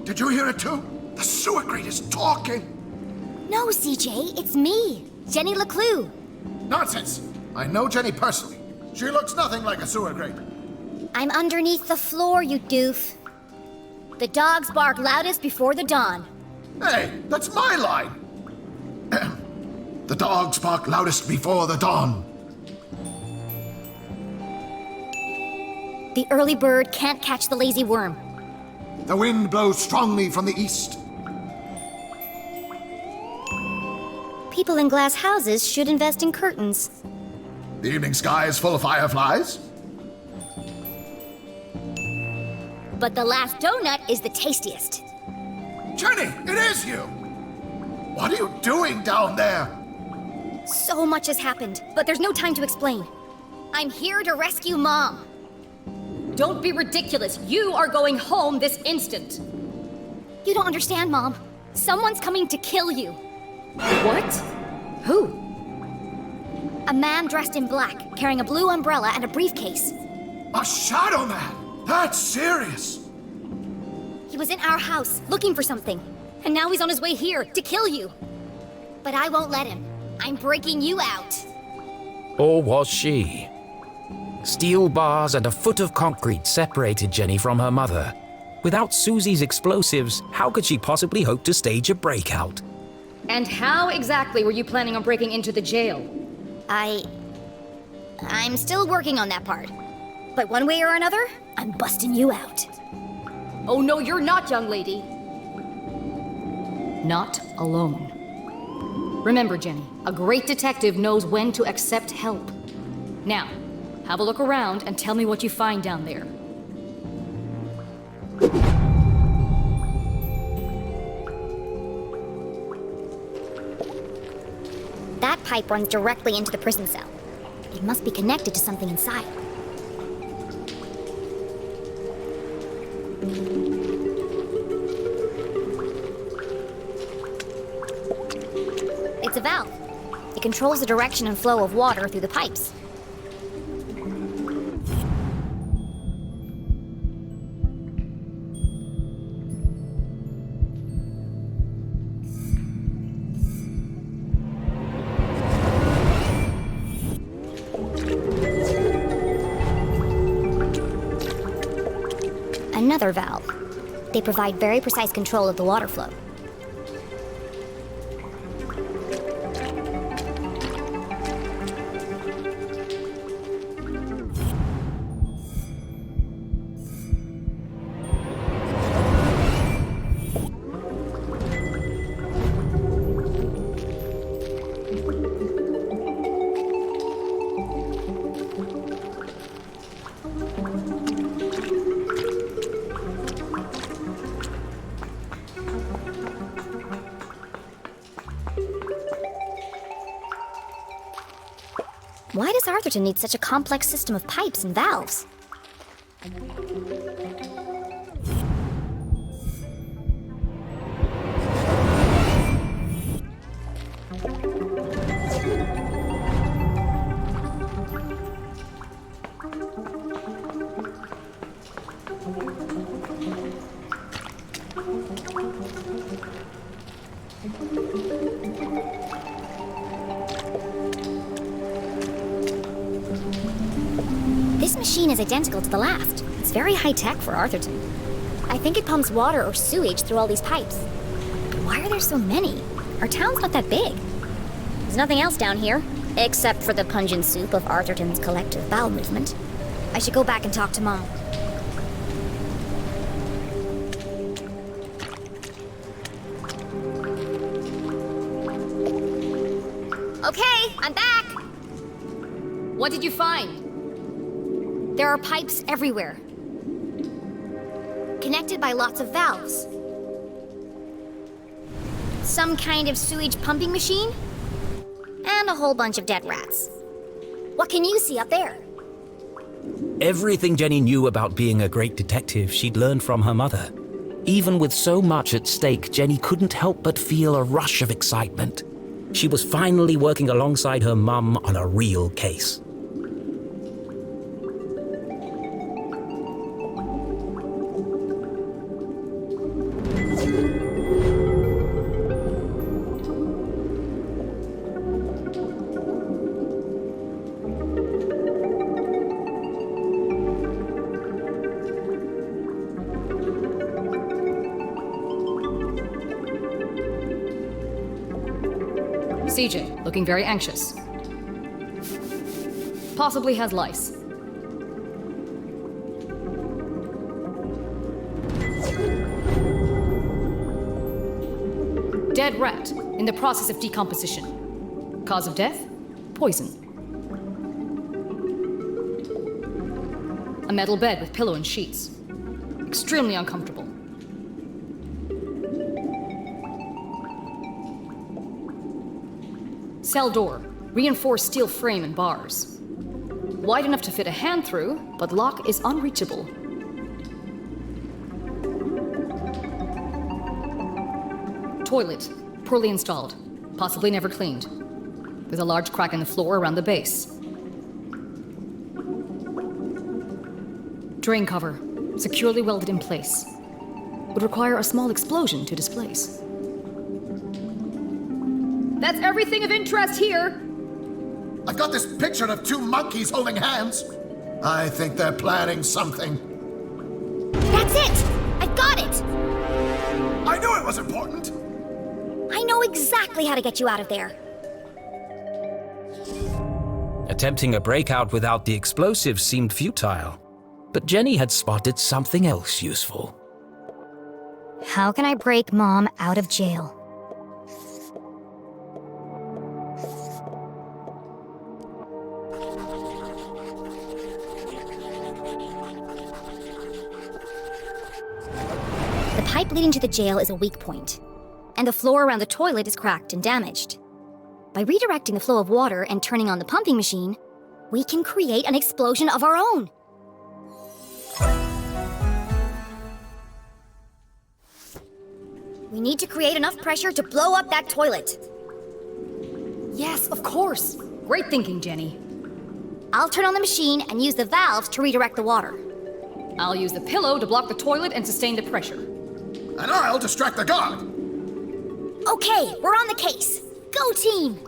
Did you hear it too? The sewer grate is talking. No, CJ, it's me, Jenny LeClue. Nonsense. I know Jenny personally. She looks nothing like a sewer grate. I'm underneath the floor, you doof. The dogs bark loudest before the dawn. Hey, that's my line. The dogs bark loudest before the dawn. The early bird can't catch the lazy worm. The wind blows strongly from the east. People in glass houses should invest in curtains. The evening sky is full of fireflies. But the last donut is the tastiest. Jenny, it is you! What are you doing down there? So much has happened, but there's no time to explain. I'm here to rescue Mom. Don't be ridiculous. You are going home this instant. You don't understand, Mom. Someone's coming to kill you. What? Who? A man dressed in black, carrying a blue umbrella and a briefcase. A shadow man? That's serious. He was in our house, looking for something. And now he's on his way here, to kill you. But I won't let him. I'm breaking you out. Or was she? Steel bars and a foot of concrete separated Jenny from her mother. Without Susie's explosives, how could she possibly hope to stage a breakout? And how exactly were you planning on breaking into the jail? I'm still working on that part. But one way or another, I'm busting you out. Oh, no, you're not, young lady. Not alone. Remember, Jenny, a great detective knows when to accept help. Now, have a look around and tell me what you find down there. That pipe runs directly into the prison cell. It must be connected to something inside. It's a valve. It controls the direction and flow of water through the pipes. Another valve. They provide very precise control of the water flow. Why does Arthurton need such a complex system of pipes and valves? This machine is identical to the last. It's very high-tech for Arthurton. I think it pumps water or sewage through all these pipes. But why are there so many? Our town's not that big. There's nothing else down here, except for the pungent soup of Arthurton's collective bowel movement. I should go back and talk to Mom. Okay, I'm back! What did you find? There are pipes everywhere, connected by lots of valves. Some kind of sewage pumping machine, and a whole bunch of dead rats. What can you see up there? Everything Jenny knew about being a great detective she'd learned from her mother. Even with so much at stake, Jenny couldn't help but feel a rush of excitement. She was finally working alongside her mum on a real case. CJ, looking very anxious. Possibly has lice. Dead rat, in the process of decomposition. Cause of death? Poison. A metal bed with pillow and sheets. Extremely uncomfortable. Cell door, reinforced steel frame and bars. Wide enough to fit a hand through, but lock is unreachable. Toilet, poorly installed, possibly never cleaned. With a large crack in the floor around the base. Drain cover, securely welded in place. Would require a small explosion to displace. That's everything of interest here. I've got this picture of two monkeys holding hands. I think they're planning something. That's it! I've got it! I knew it was important. I know exactly how to get you out of there. Attempting a breakout without the explosives seemed futile, but Jenny had spotted something else useful. How can I break Mom out of jail? The pipe leading to the jail is a weak point, and the floor around the toilet is cracked and damaged. By redirecting the flow of water and turning on the pumping machine, we can create an explosion of our own. We need to create enough pressure to blow up that toilet. Yes, of course. Great thinking, Jenny. I'll turn on the machine and use the valves to redirect the water. I'll use the pillow to block the toilet and sustain the pressure. And I'll distract the guard. Okay, we're on the case. Go team!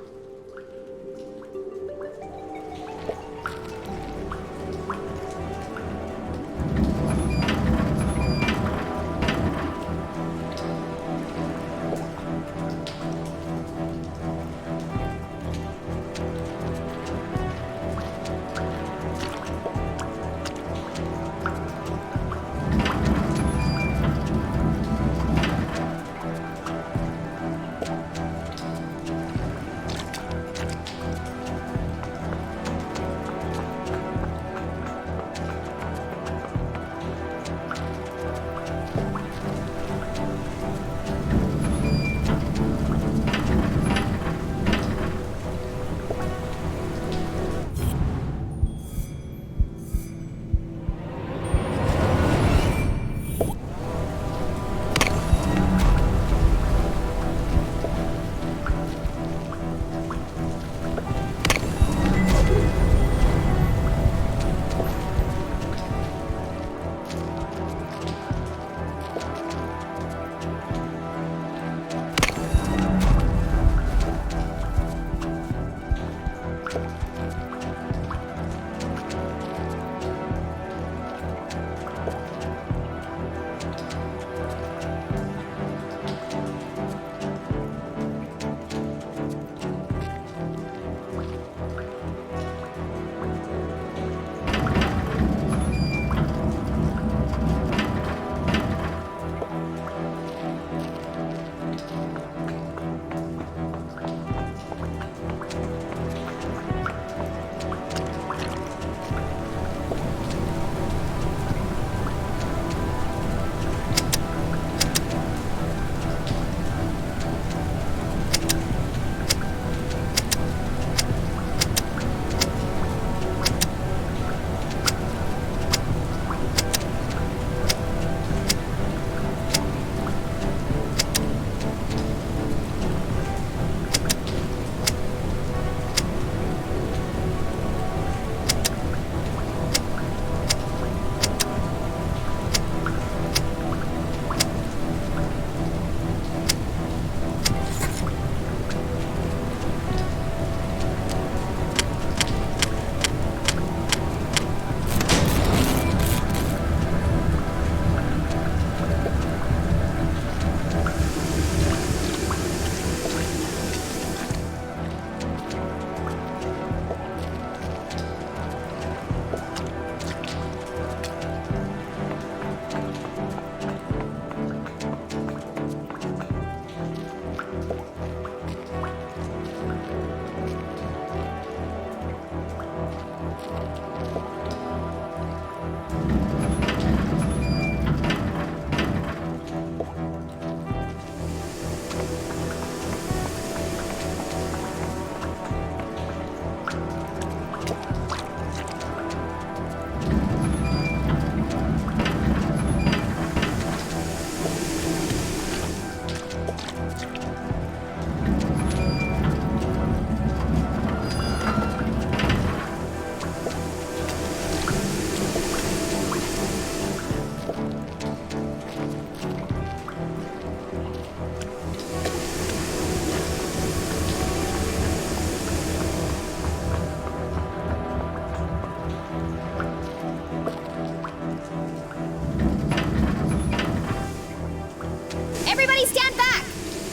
Everybody stand back!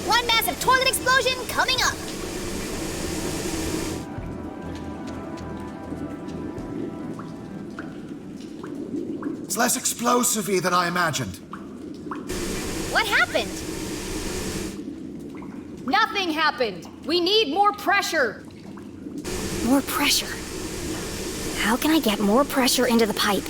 One massive toilet explosion coming up! It's less explosive-y than I imagined. What happened? Nothing happened. We need more pressure. More pressure. How can I get more pressure into the pipe?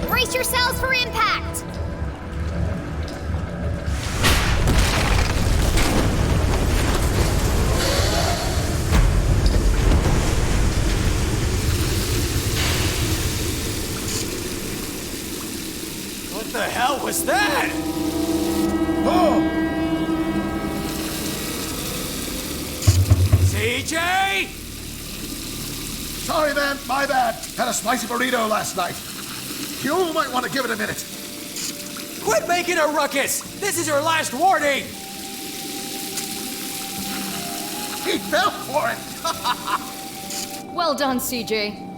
Brace yourselves for impact! What the hell was that? Oh! CJ? Sorry, man. My bad. Had a spicy burrito last night. You might want to give it a minute. Quit making a ruckus! This is your last warning! He fell for it! Well done, CJ.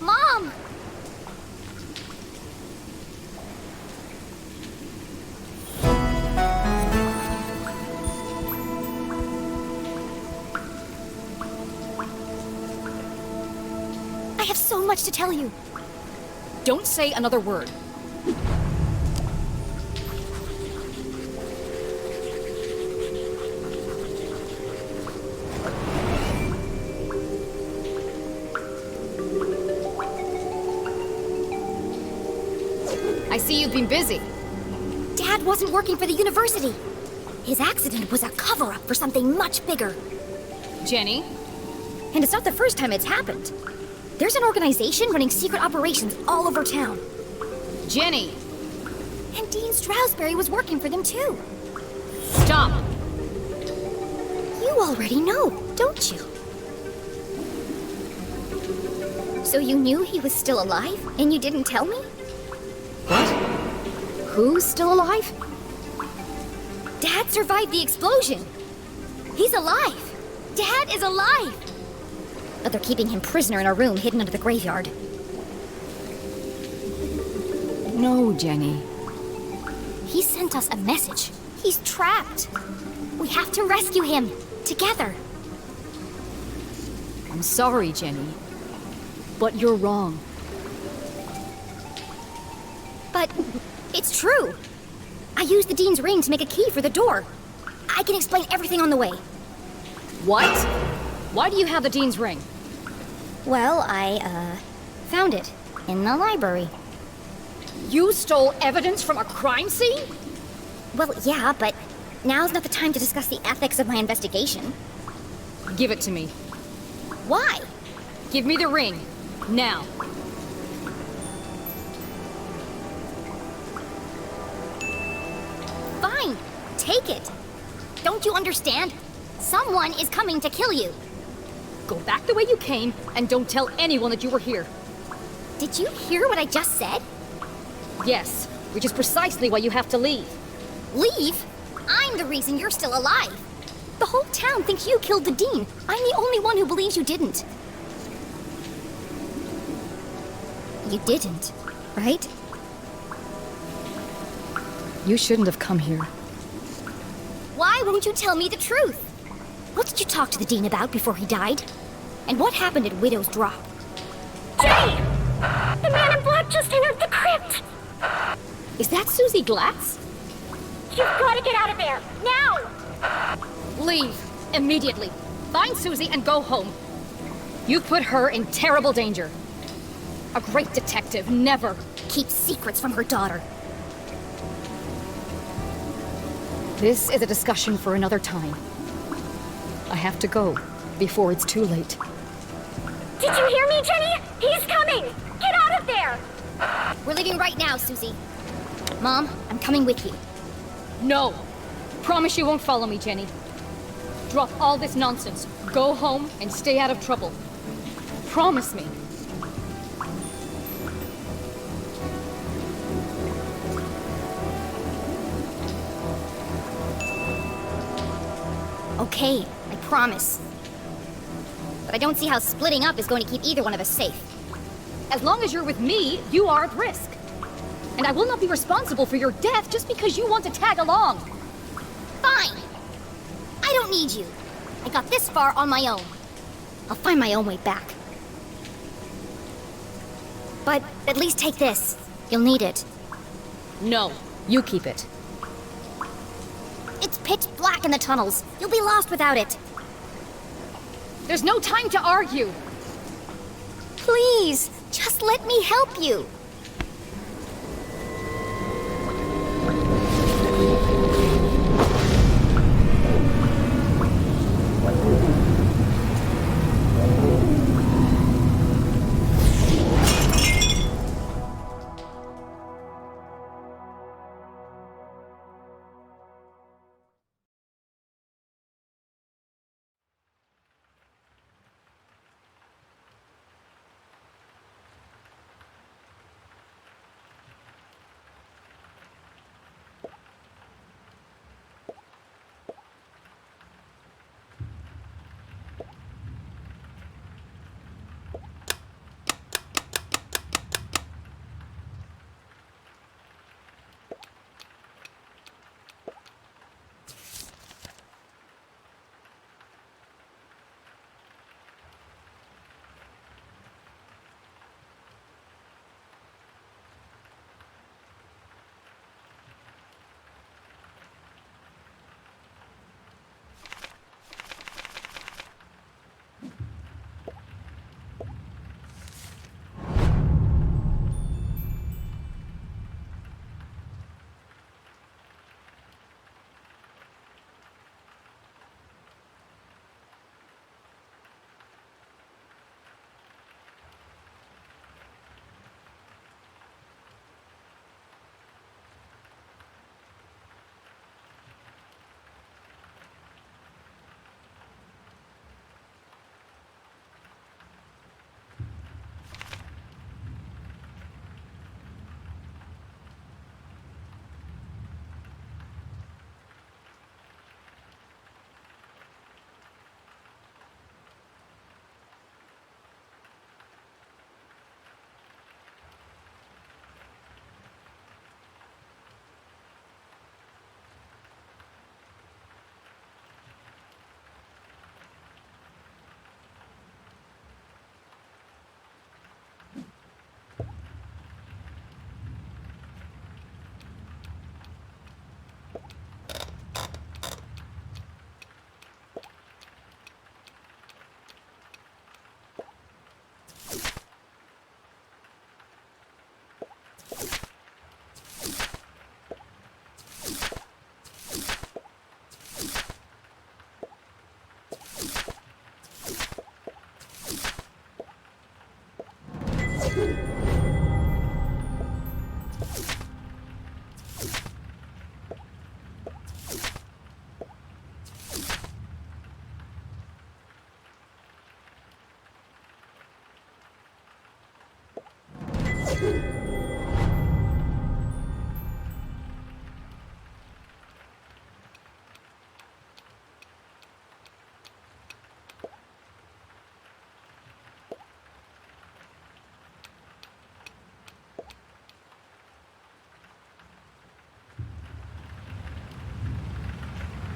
Mom! I have so much to tell you. Don't say another word. I see you've been busy. Dad wasn't working for the university. His accident was a cover-up for something much bigger. Jenny? And it's not the first time it's happened. There's an organization running secret operations all over town. Jenny! And Dean Stroudsbury was working for them too. Stop! You already know, don't you? So you knew he was still alive, and you didn't tell me? What? Who's still alive? Dad survived the explosion! He's alive! Dad is alive! But they're keeping him prisoner in a room hidden under the graveyard. No, Jenny. He sent us a message. He's trapped. We have to rescue him. Together. I'm sorry, Jenny. But you're wrong. But it's true. I used the Dean's ring to make a key for the door. I can explain everything on the way. What? Why do you have the Dean's ring? Well, I, found it in the library. You stole evidence from a crime scene? Well, yeah, but now's not the time to discuss the ethics of my investigation. Give it to me. Why? Give me the ring. Now. Fine. Take it. Don't you understand? Someone is coming to kill you. Go back the way you came, and don't tell anyone that you were here. Did you hear what I just said? Yes, which is precisely why you have to leave. Leave? I'm the reason you're still alive. The whole town thinks you killed the Dean. I'm the only one who believes you didn't. You didn't, right? You shouldn't have come here. Why won't you tell me the truth? What did you talk to the Dean about before he died? And what happened at Widow's Drop? Jenny! The man in black just entered the crypt! Is that Susie Glatz? You've got to get out of there, now! Leave, immediately. Find Susie and go home. You've put her in terrible danger. A great detective never Keeps secrets from her daughter. This is a discussion for another time. I have to go before it's too late. Did you hear me, Jenny? He's coming! Get out of there! We're leaving right now, Susie. Mom, I'm coming with you. No! Promise you won't follow me, Jenny. Drop all this nonsense. Go home and stay out of trouble. Promise me. Okay, I promise. But I don't see how splitting up is going to keep either one of us safe. As long as you're with me, you are at risk. And I will not be responsible for your death just because you want to tag along. Fine! I don't need you. I got this far on my own. I'll find my own way back. But at least take this. You'll need it. No, you keep it. It's pitch black in the tunnels. You'll be lost without it. There's no time to argue. Please, just let me help you.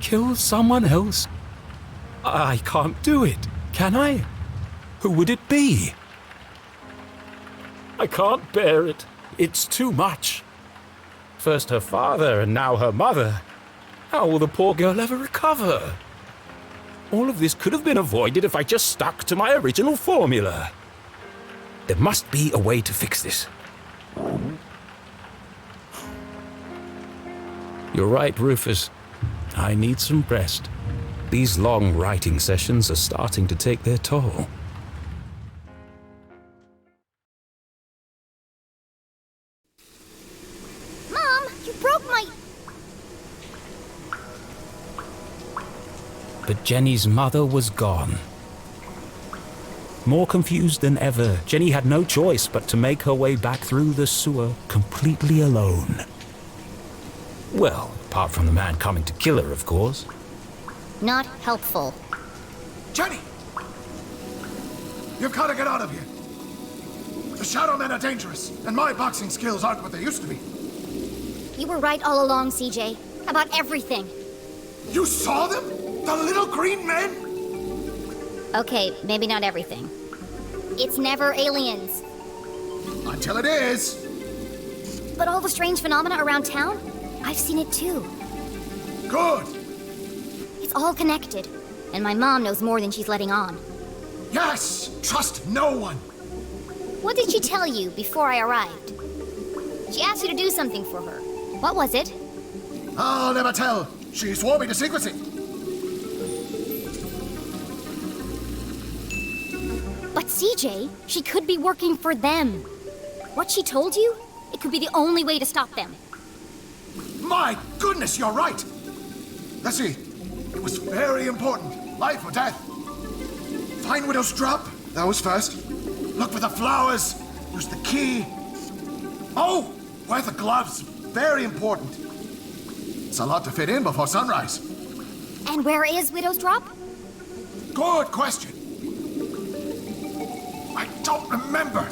Kill someone else? I can't do it, can I? Who would it be? I can't bear it. It's too much. First her father and now her mother. How will the poor girl ever recover? All of this could have been avoided if I just stuck to my original formula. There must be a way to fix this. You're right, Rufus. I need some rest. These long writing sessions are starting to take their toll. Mom, you broke my... But Jenny's mother was gone. More confused than ever, Jenny had no choice but to make her way back through the sewer completely alone. Well, apart from the man coming to kill her, of course. Not helpful. Jenny! You've got to get out of here. The Shadow Men are dangerous, and my boxing skills aren't what they used to be. You were right all along, CJ. About everything. You saw them? The little green men? Okay, maybe not everything. It's never aliens. Until it is. But all the strange phenomena around town? I've seen it too. Good. It's all connected. And my mom knows more than she's letting on. Yes! Trust no one. What did she tell you before I arrived? She asked you to do something for her. What was it? I'll never tell. She swore me to secrecy. But CJ, she could be working for them. What she told you? It could be the only way to stop them. My goodness, you're right. Let's see. It was very important. Life or death. Find Widow's drop. That was first. Look for the flowers. Use the key. Oh, wear the gloves. Very important. It's a lot to fit in before sunrise. And where is Widow's Drop? Good question. I don't remember.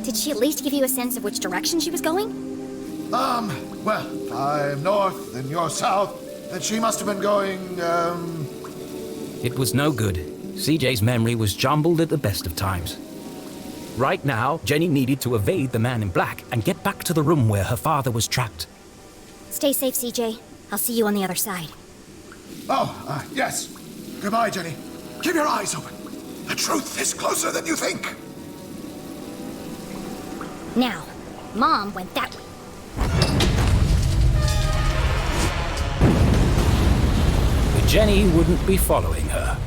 Did she at least give you a sense of which direction she was going? Well, if I'm north and you're south, then she must have been going, It was no good. CJ's memory was jumbled at the best of times. Right now, Jenny needed to evade the man in black and get back to the room where her father was trapped. Stay safe, CJ. I'll see you on the other side. Yes. Goodbye, Jenny. Keep your eyes open. The truth is closer than you think. Now, Mom went that way. But Jenny wouldn't be following her.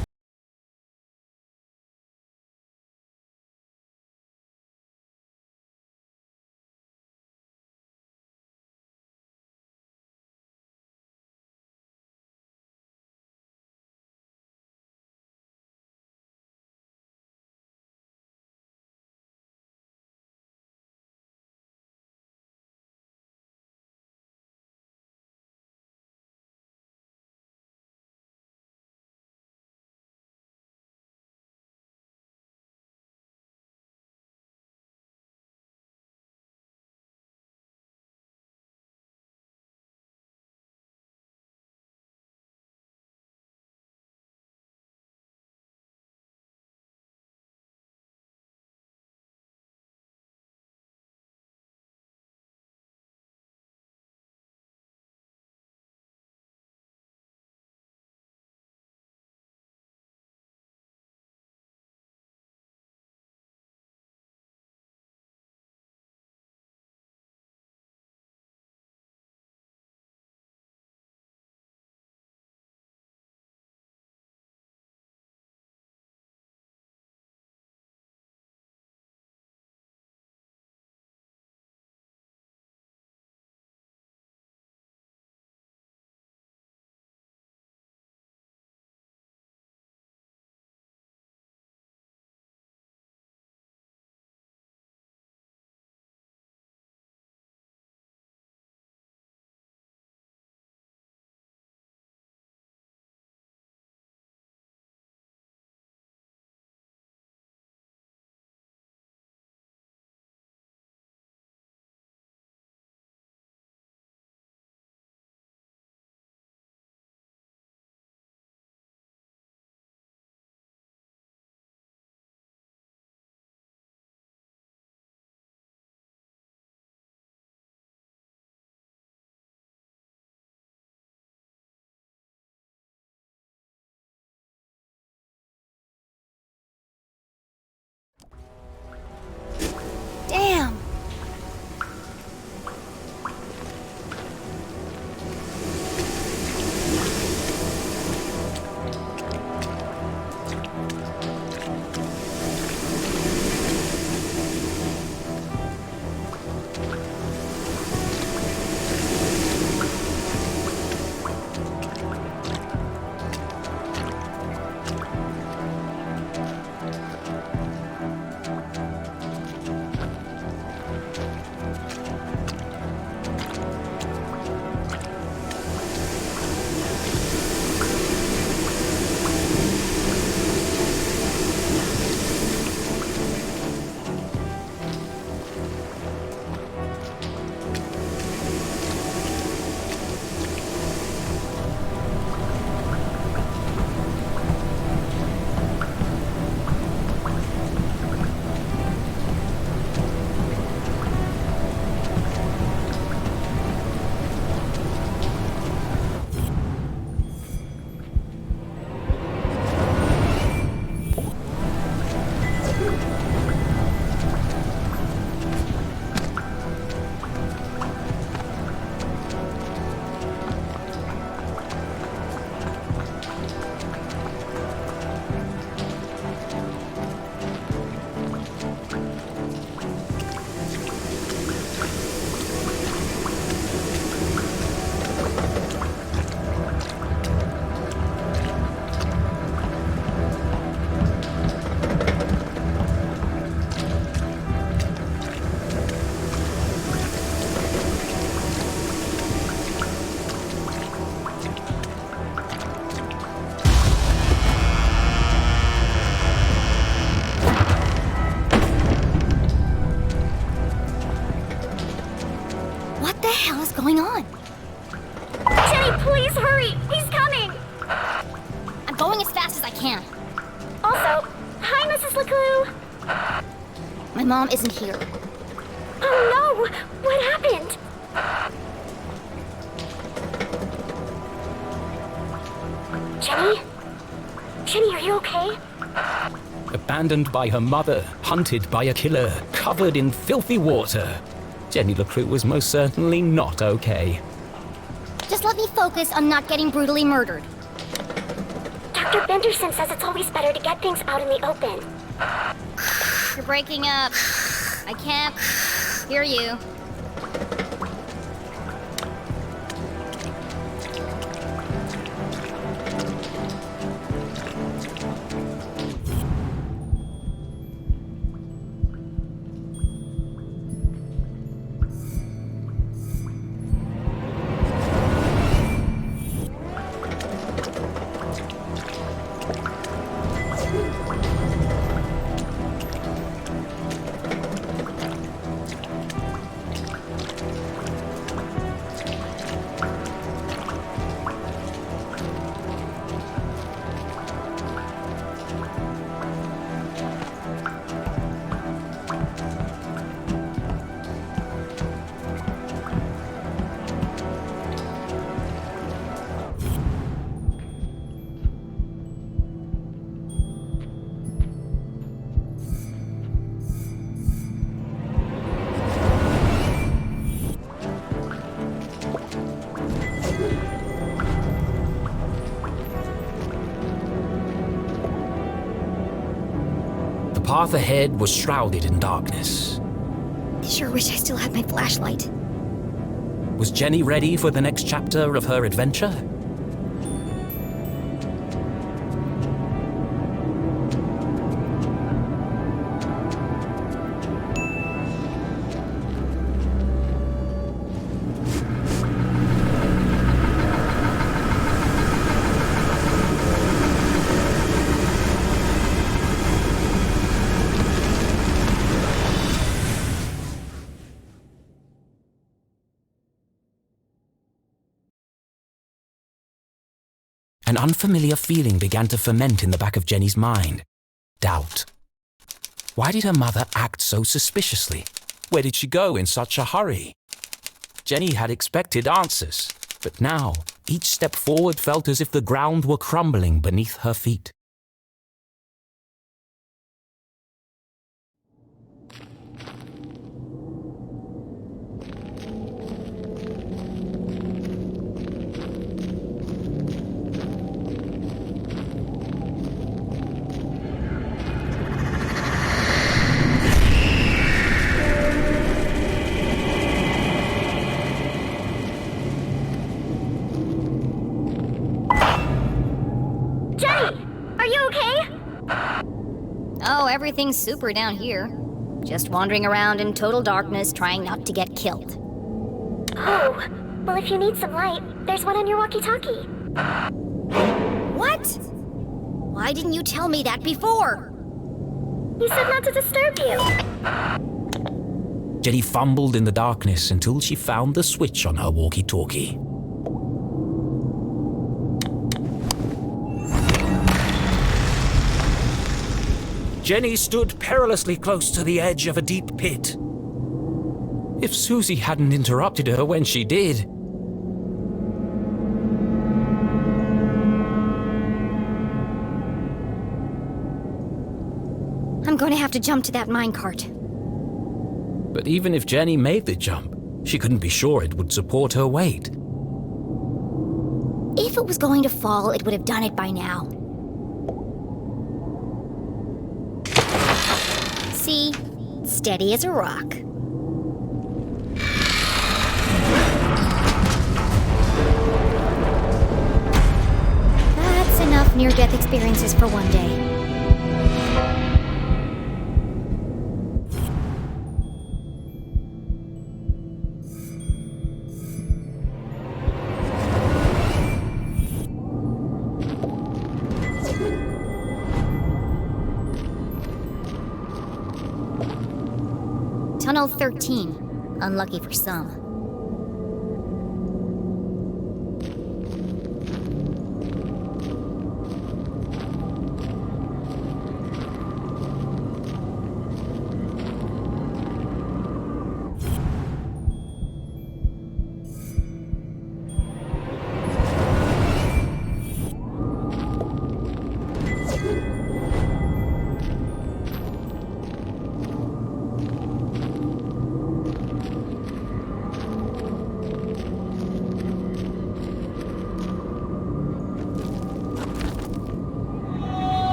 Also, hi, Mrs. LeClue. My mom isn't here. Oh no! What happened? Jenny? Jenny, are you okay? Abandoned by her mother, hunted by a killer, covered in filthy water. Jenny LeClue was most certainly not okay. Just let me focus on not getting brutally murdered. Dr. Benderson says it's always better to get things out in the open. You're breaking up. I can't hear you. The path ahead was shrouded in darkness. I sure wish I still had my flashlight. Was Jenny ready for the next chapter of her adventure? An unfamiliar feeling began to ferment in the back of Jenny's mind. Doubt. Why did her mother act so suspiciously? Where did she go in such a hurry? Jenny had expected answers, but now each step forward felt as if the ground were crumbling beneath her feet. Oh, everything's super down here. Just wandering around in total darkness, trying not to get killed. Oh, well, if you need some light, there's one on your walkie-talkie. What? Why didn't you tell me that before? You said not to disturb you. Jenny fumbled in the darkness until she found the switch on her walkie-talkie. Jenny stood perilously close to the edge of a deep pit. If Susie hadn't interrupted her when she did... I'm going to have to jump to that minecart. But even if Jenny made the jump, she couldn't be sure it would support her weight. If it was going to fall, it would have done it by now. See? Steady as a rock. That's enough near-death experiences for one day. Tunnel 13. Unlucky for some.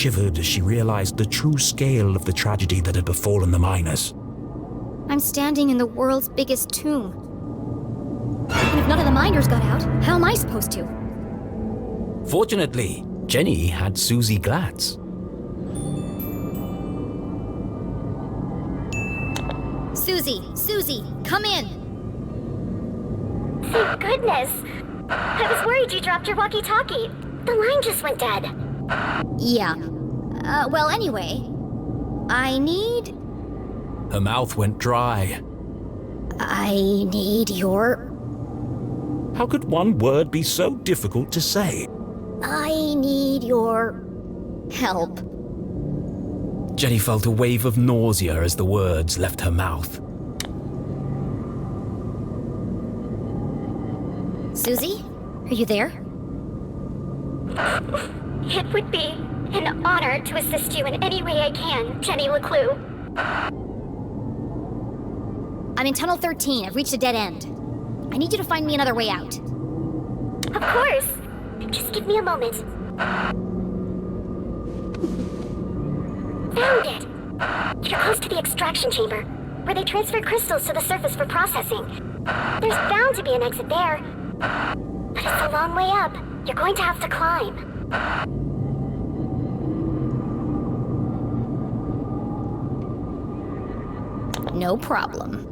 shivered as she realized the true scale of the tragedy that had befallen the miners. I'm standing in the world's biggest tomb. And if none of the miners got out, how am I supposed to? Fortunately, Jenny had Susie Glatz. Susie, come in! Thank goodness. I was worried you dropped your walkie-talkie. The line just went dead. Yeah. Well, anyway, I need Her mouth went dry. your... How could one word be so difficult to say? I need your help. Jenny felt a wave of nausea as the words left her mouth. Susie, are you there? It would be an honor to assist you in any way I can, Jenny LeClue. I'm in Tunnel 13. I've reached a dead end. I need you to find me another way out. Of course. Just give me a moment. Found it! You're close to the extraction chamber, where they transfer crystals to the surface for processing. There's bound to be an exit there. But it's a long way up. You're going to have to climb. No problem.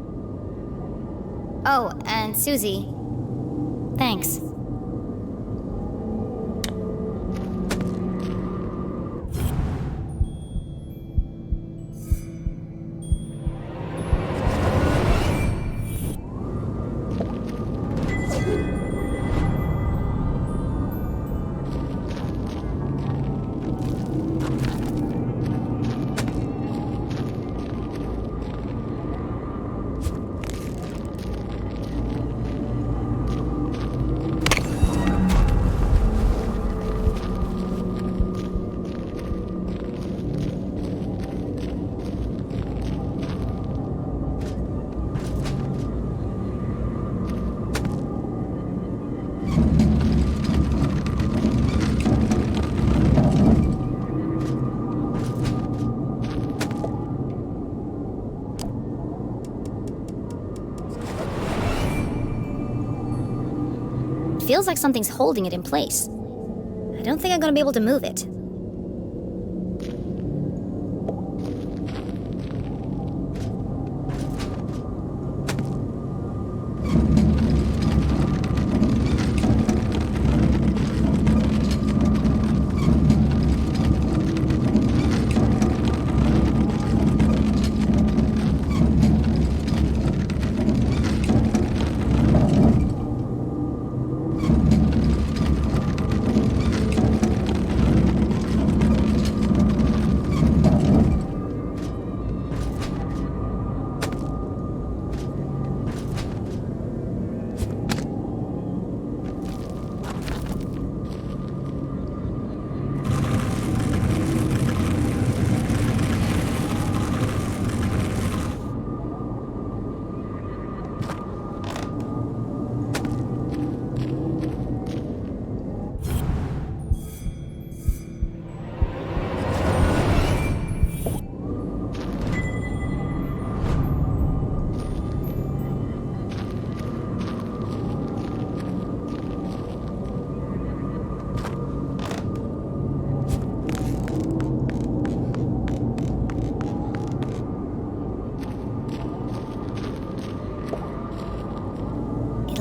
Oh, and Susie, thanks. Feels like something's holding it in place. I don't think I'm gonna be able to move it.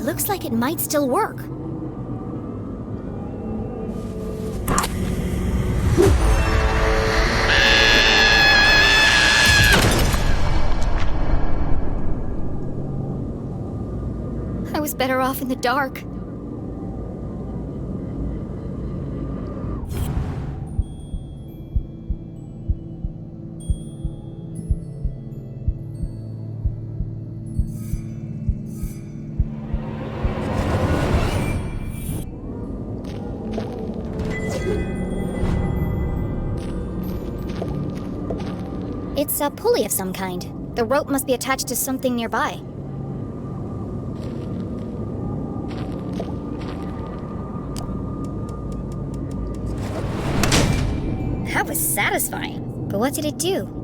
Looks like it might still work. I was better off in the dark. It's a pulley of some kind. The rope must be attached to something nearby. That was satisfying. But what did it do?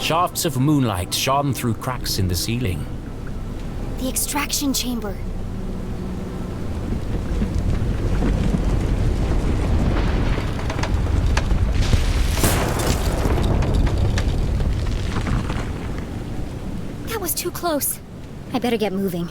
Shafts of moonlight shone through cracks in the ceiling. The extraction chamber. That was too close. I better get moving.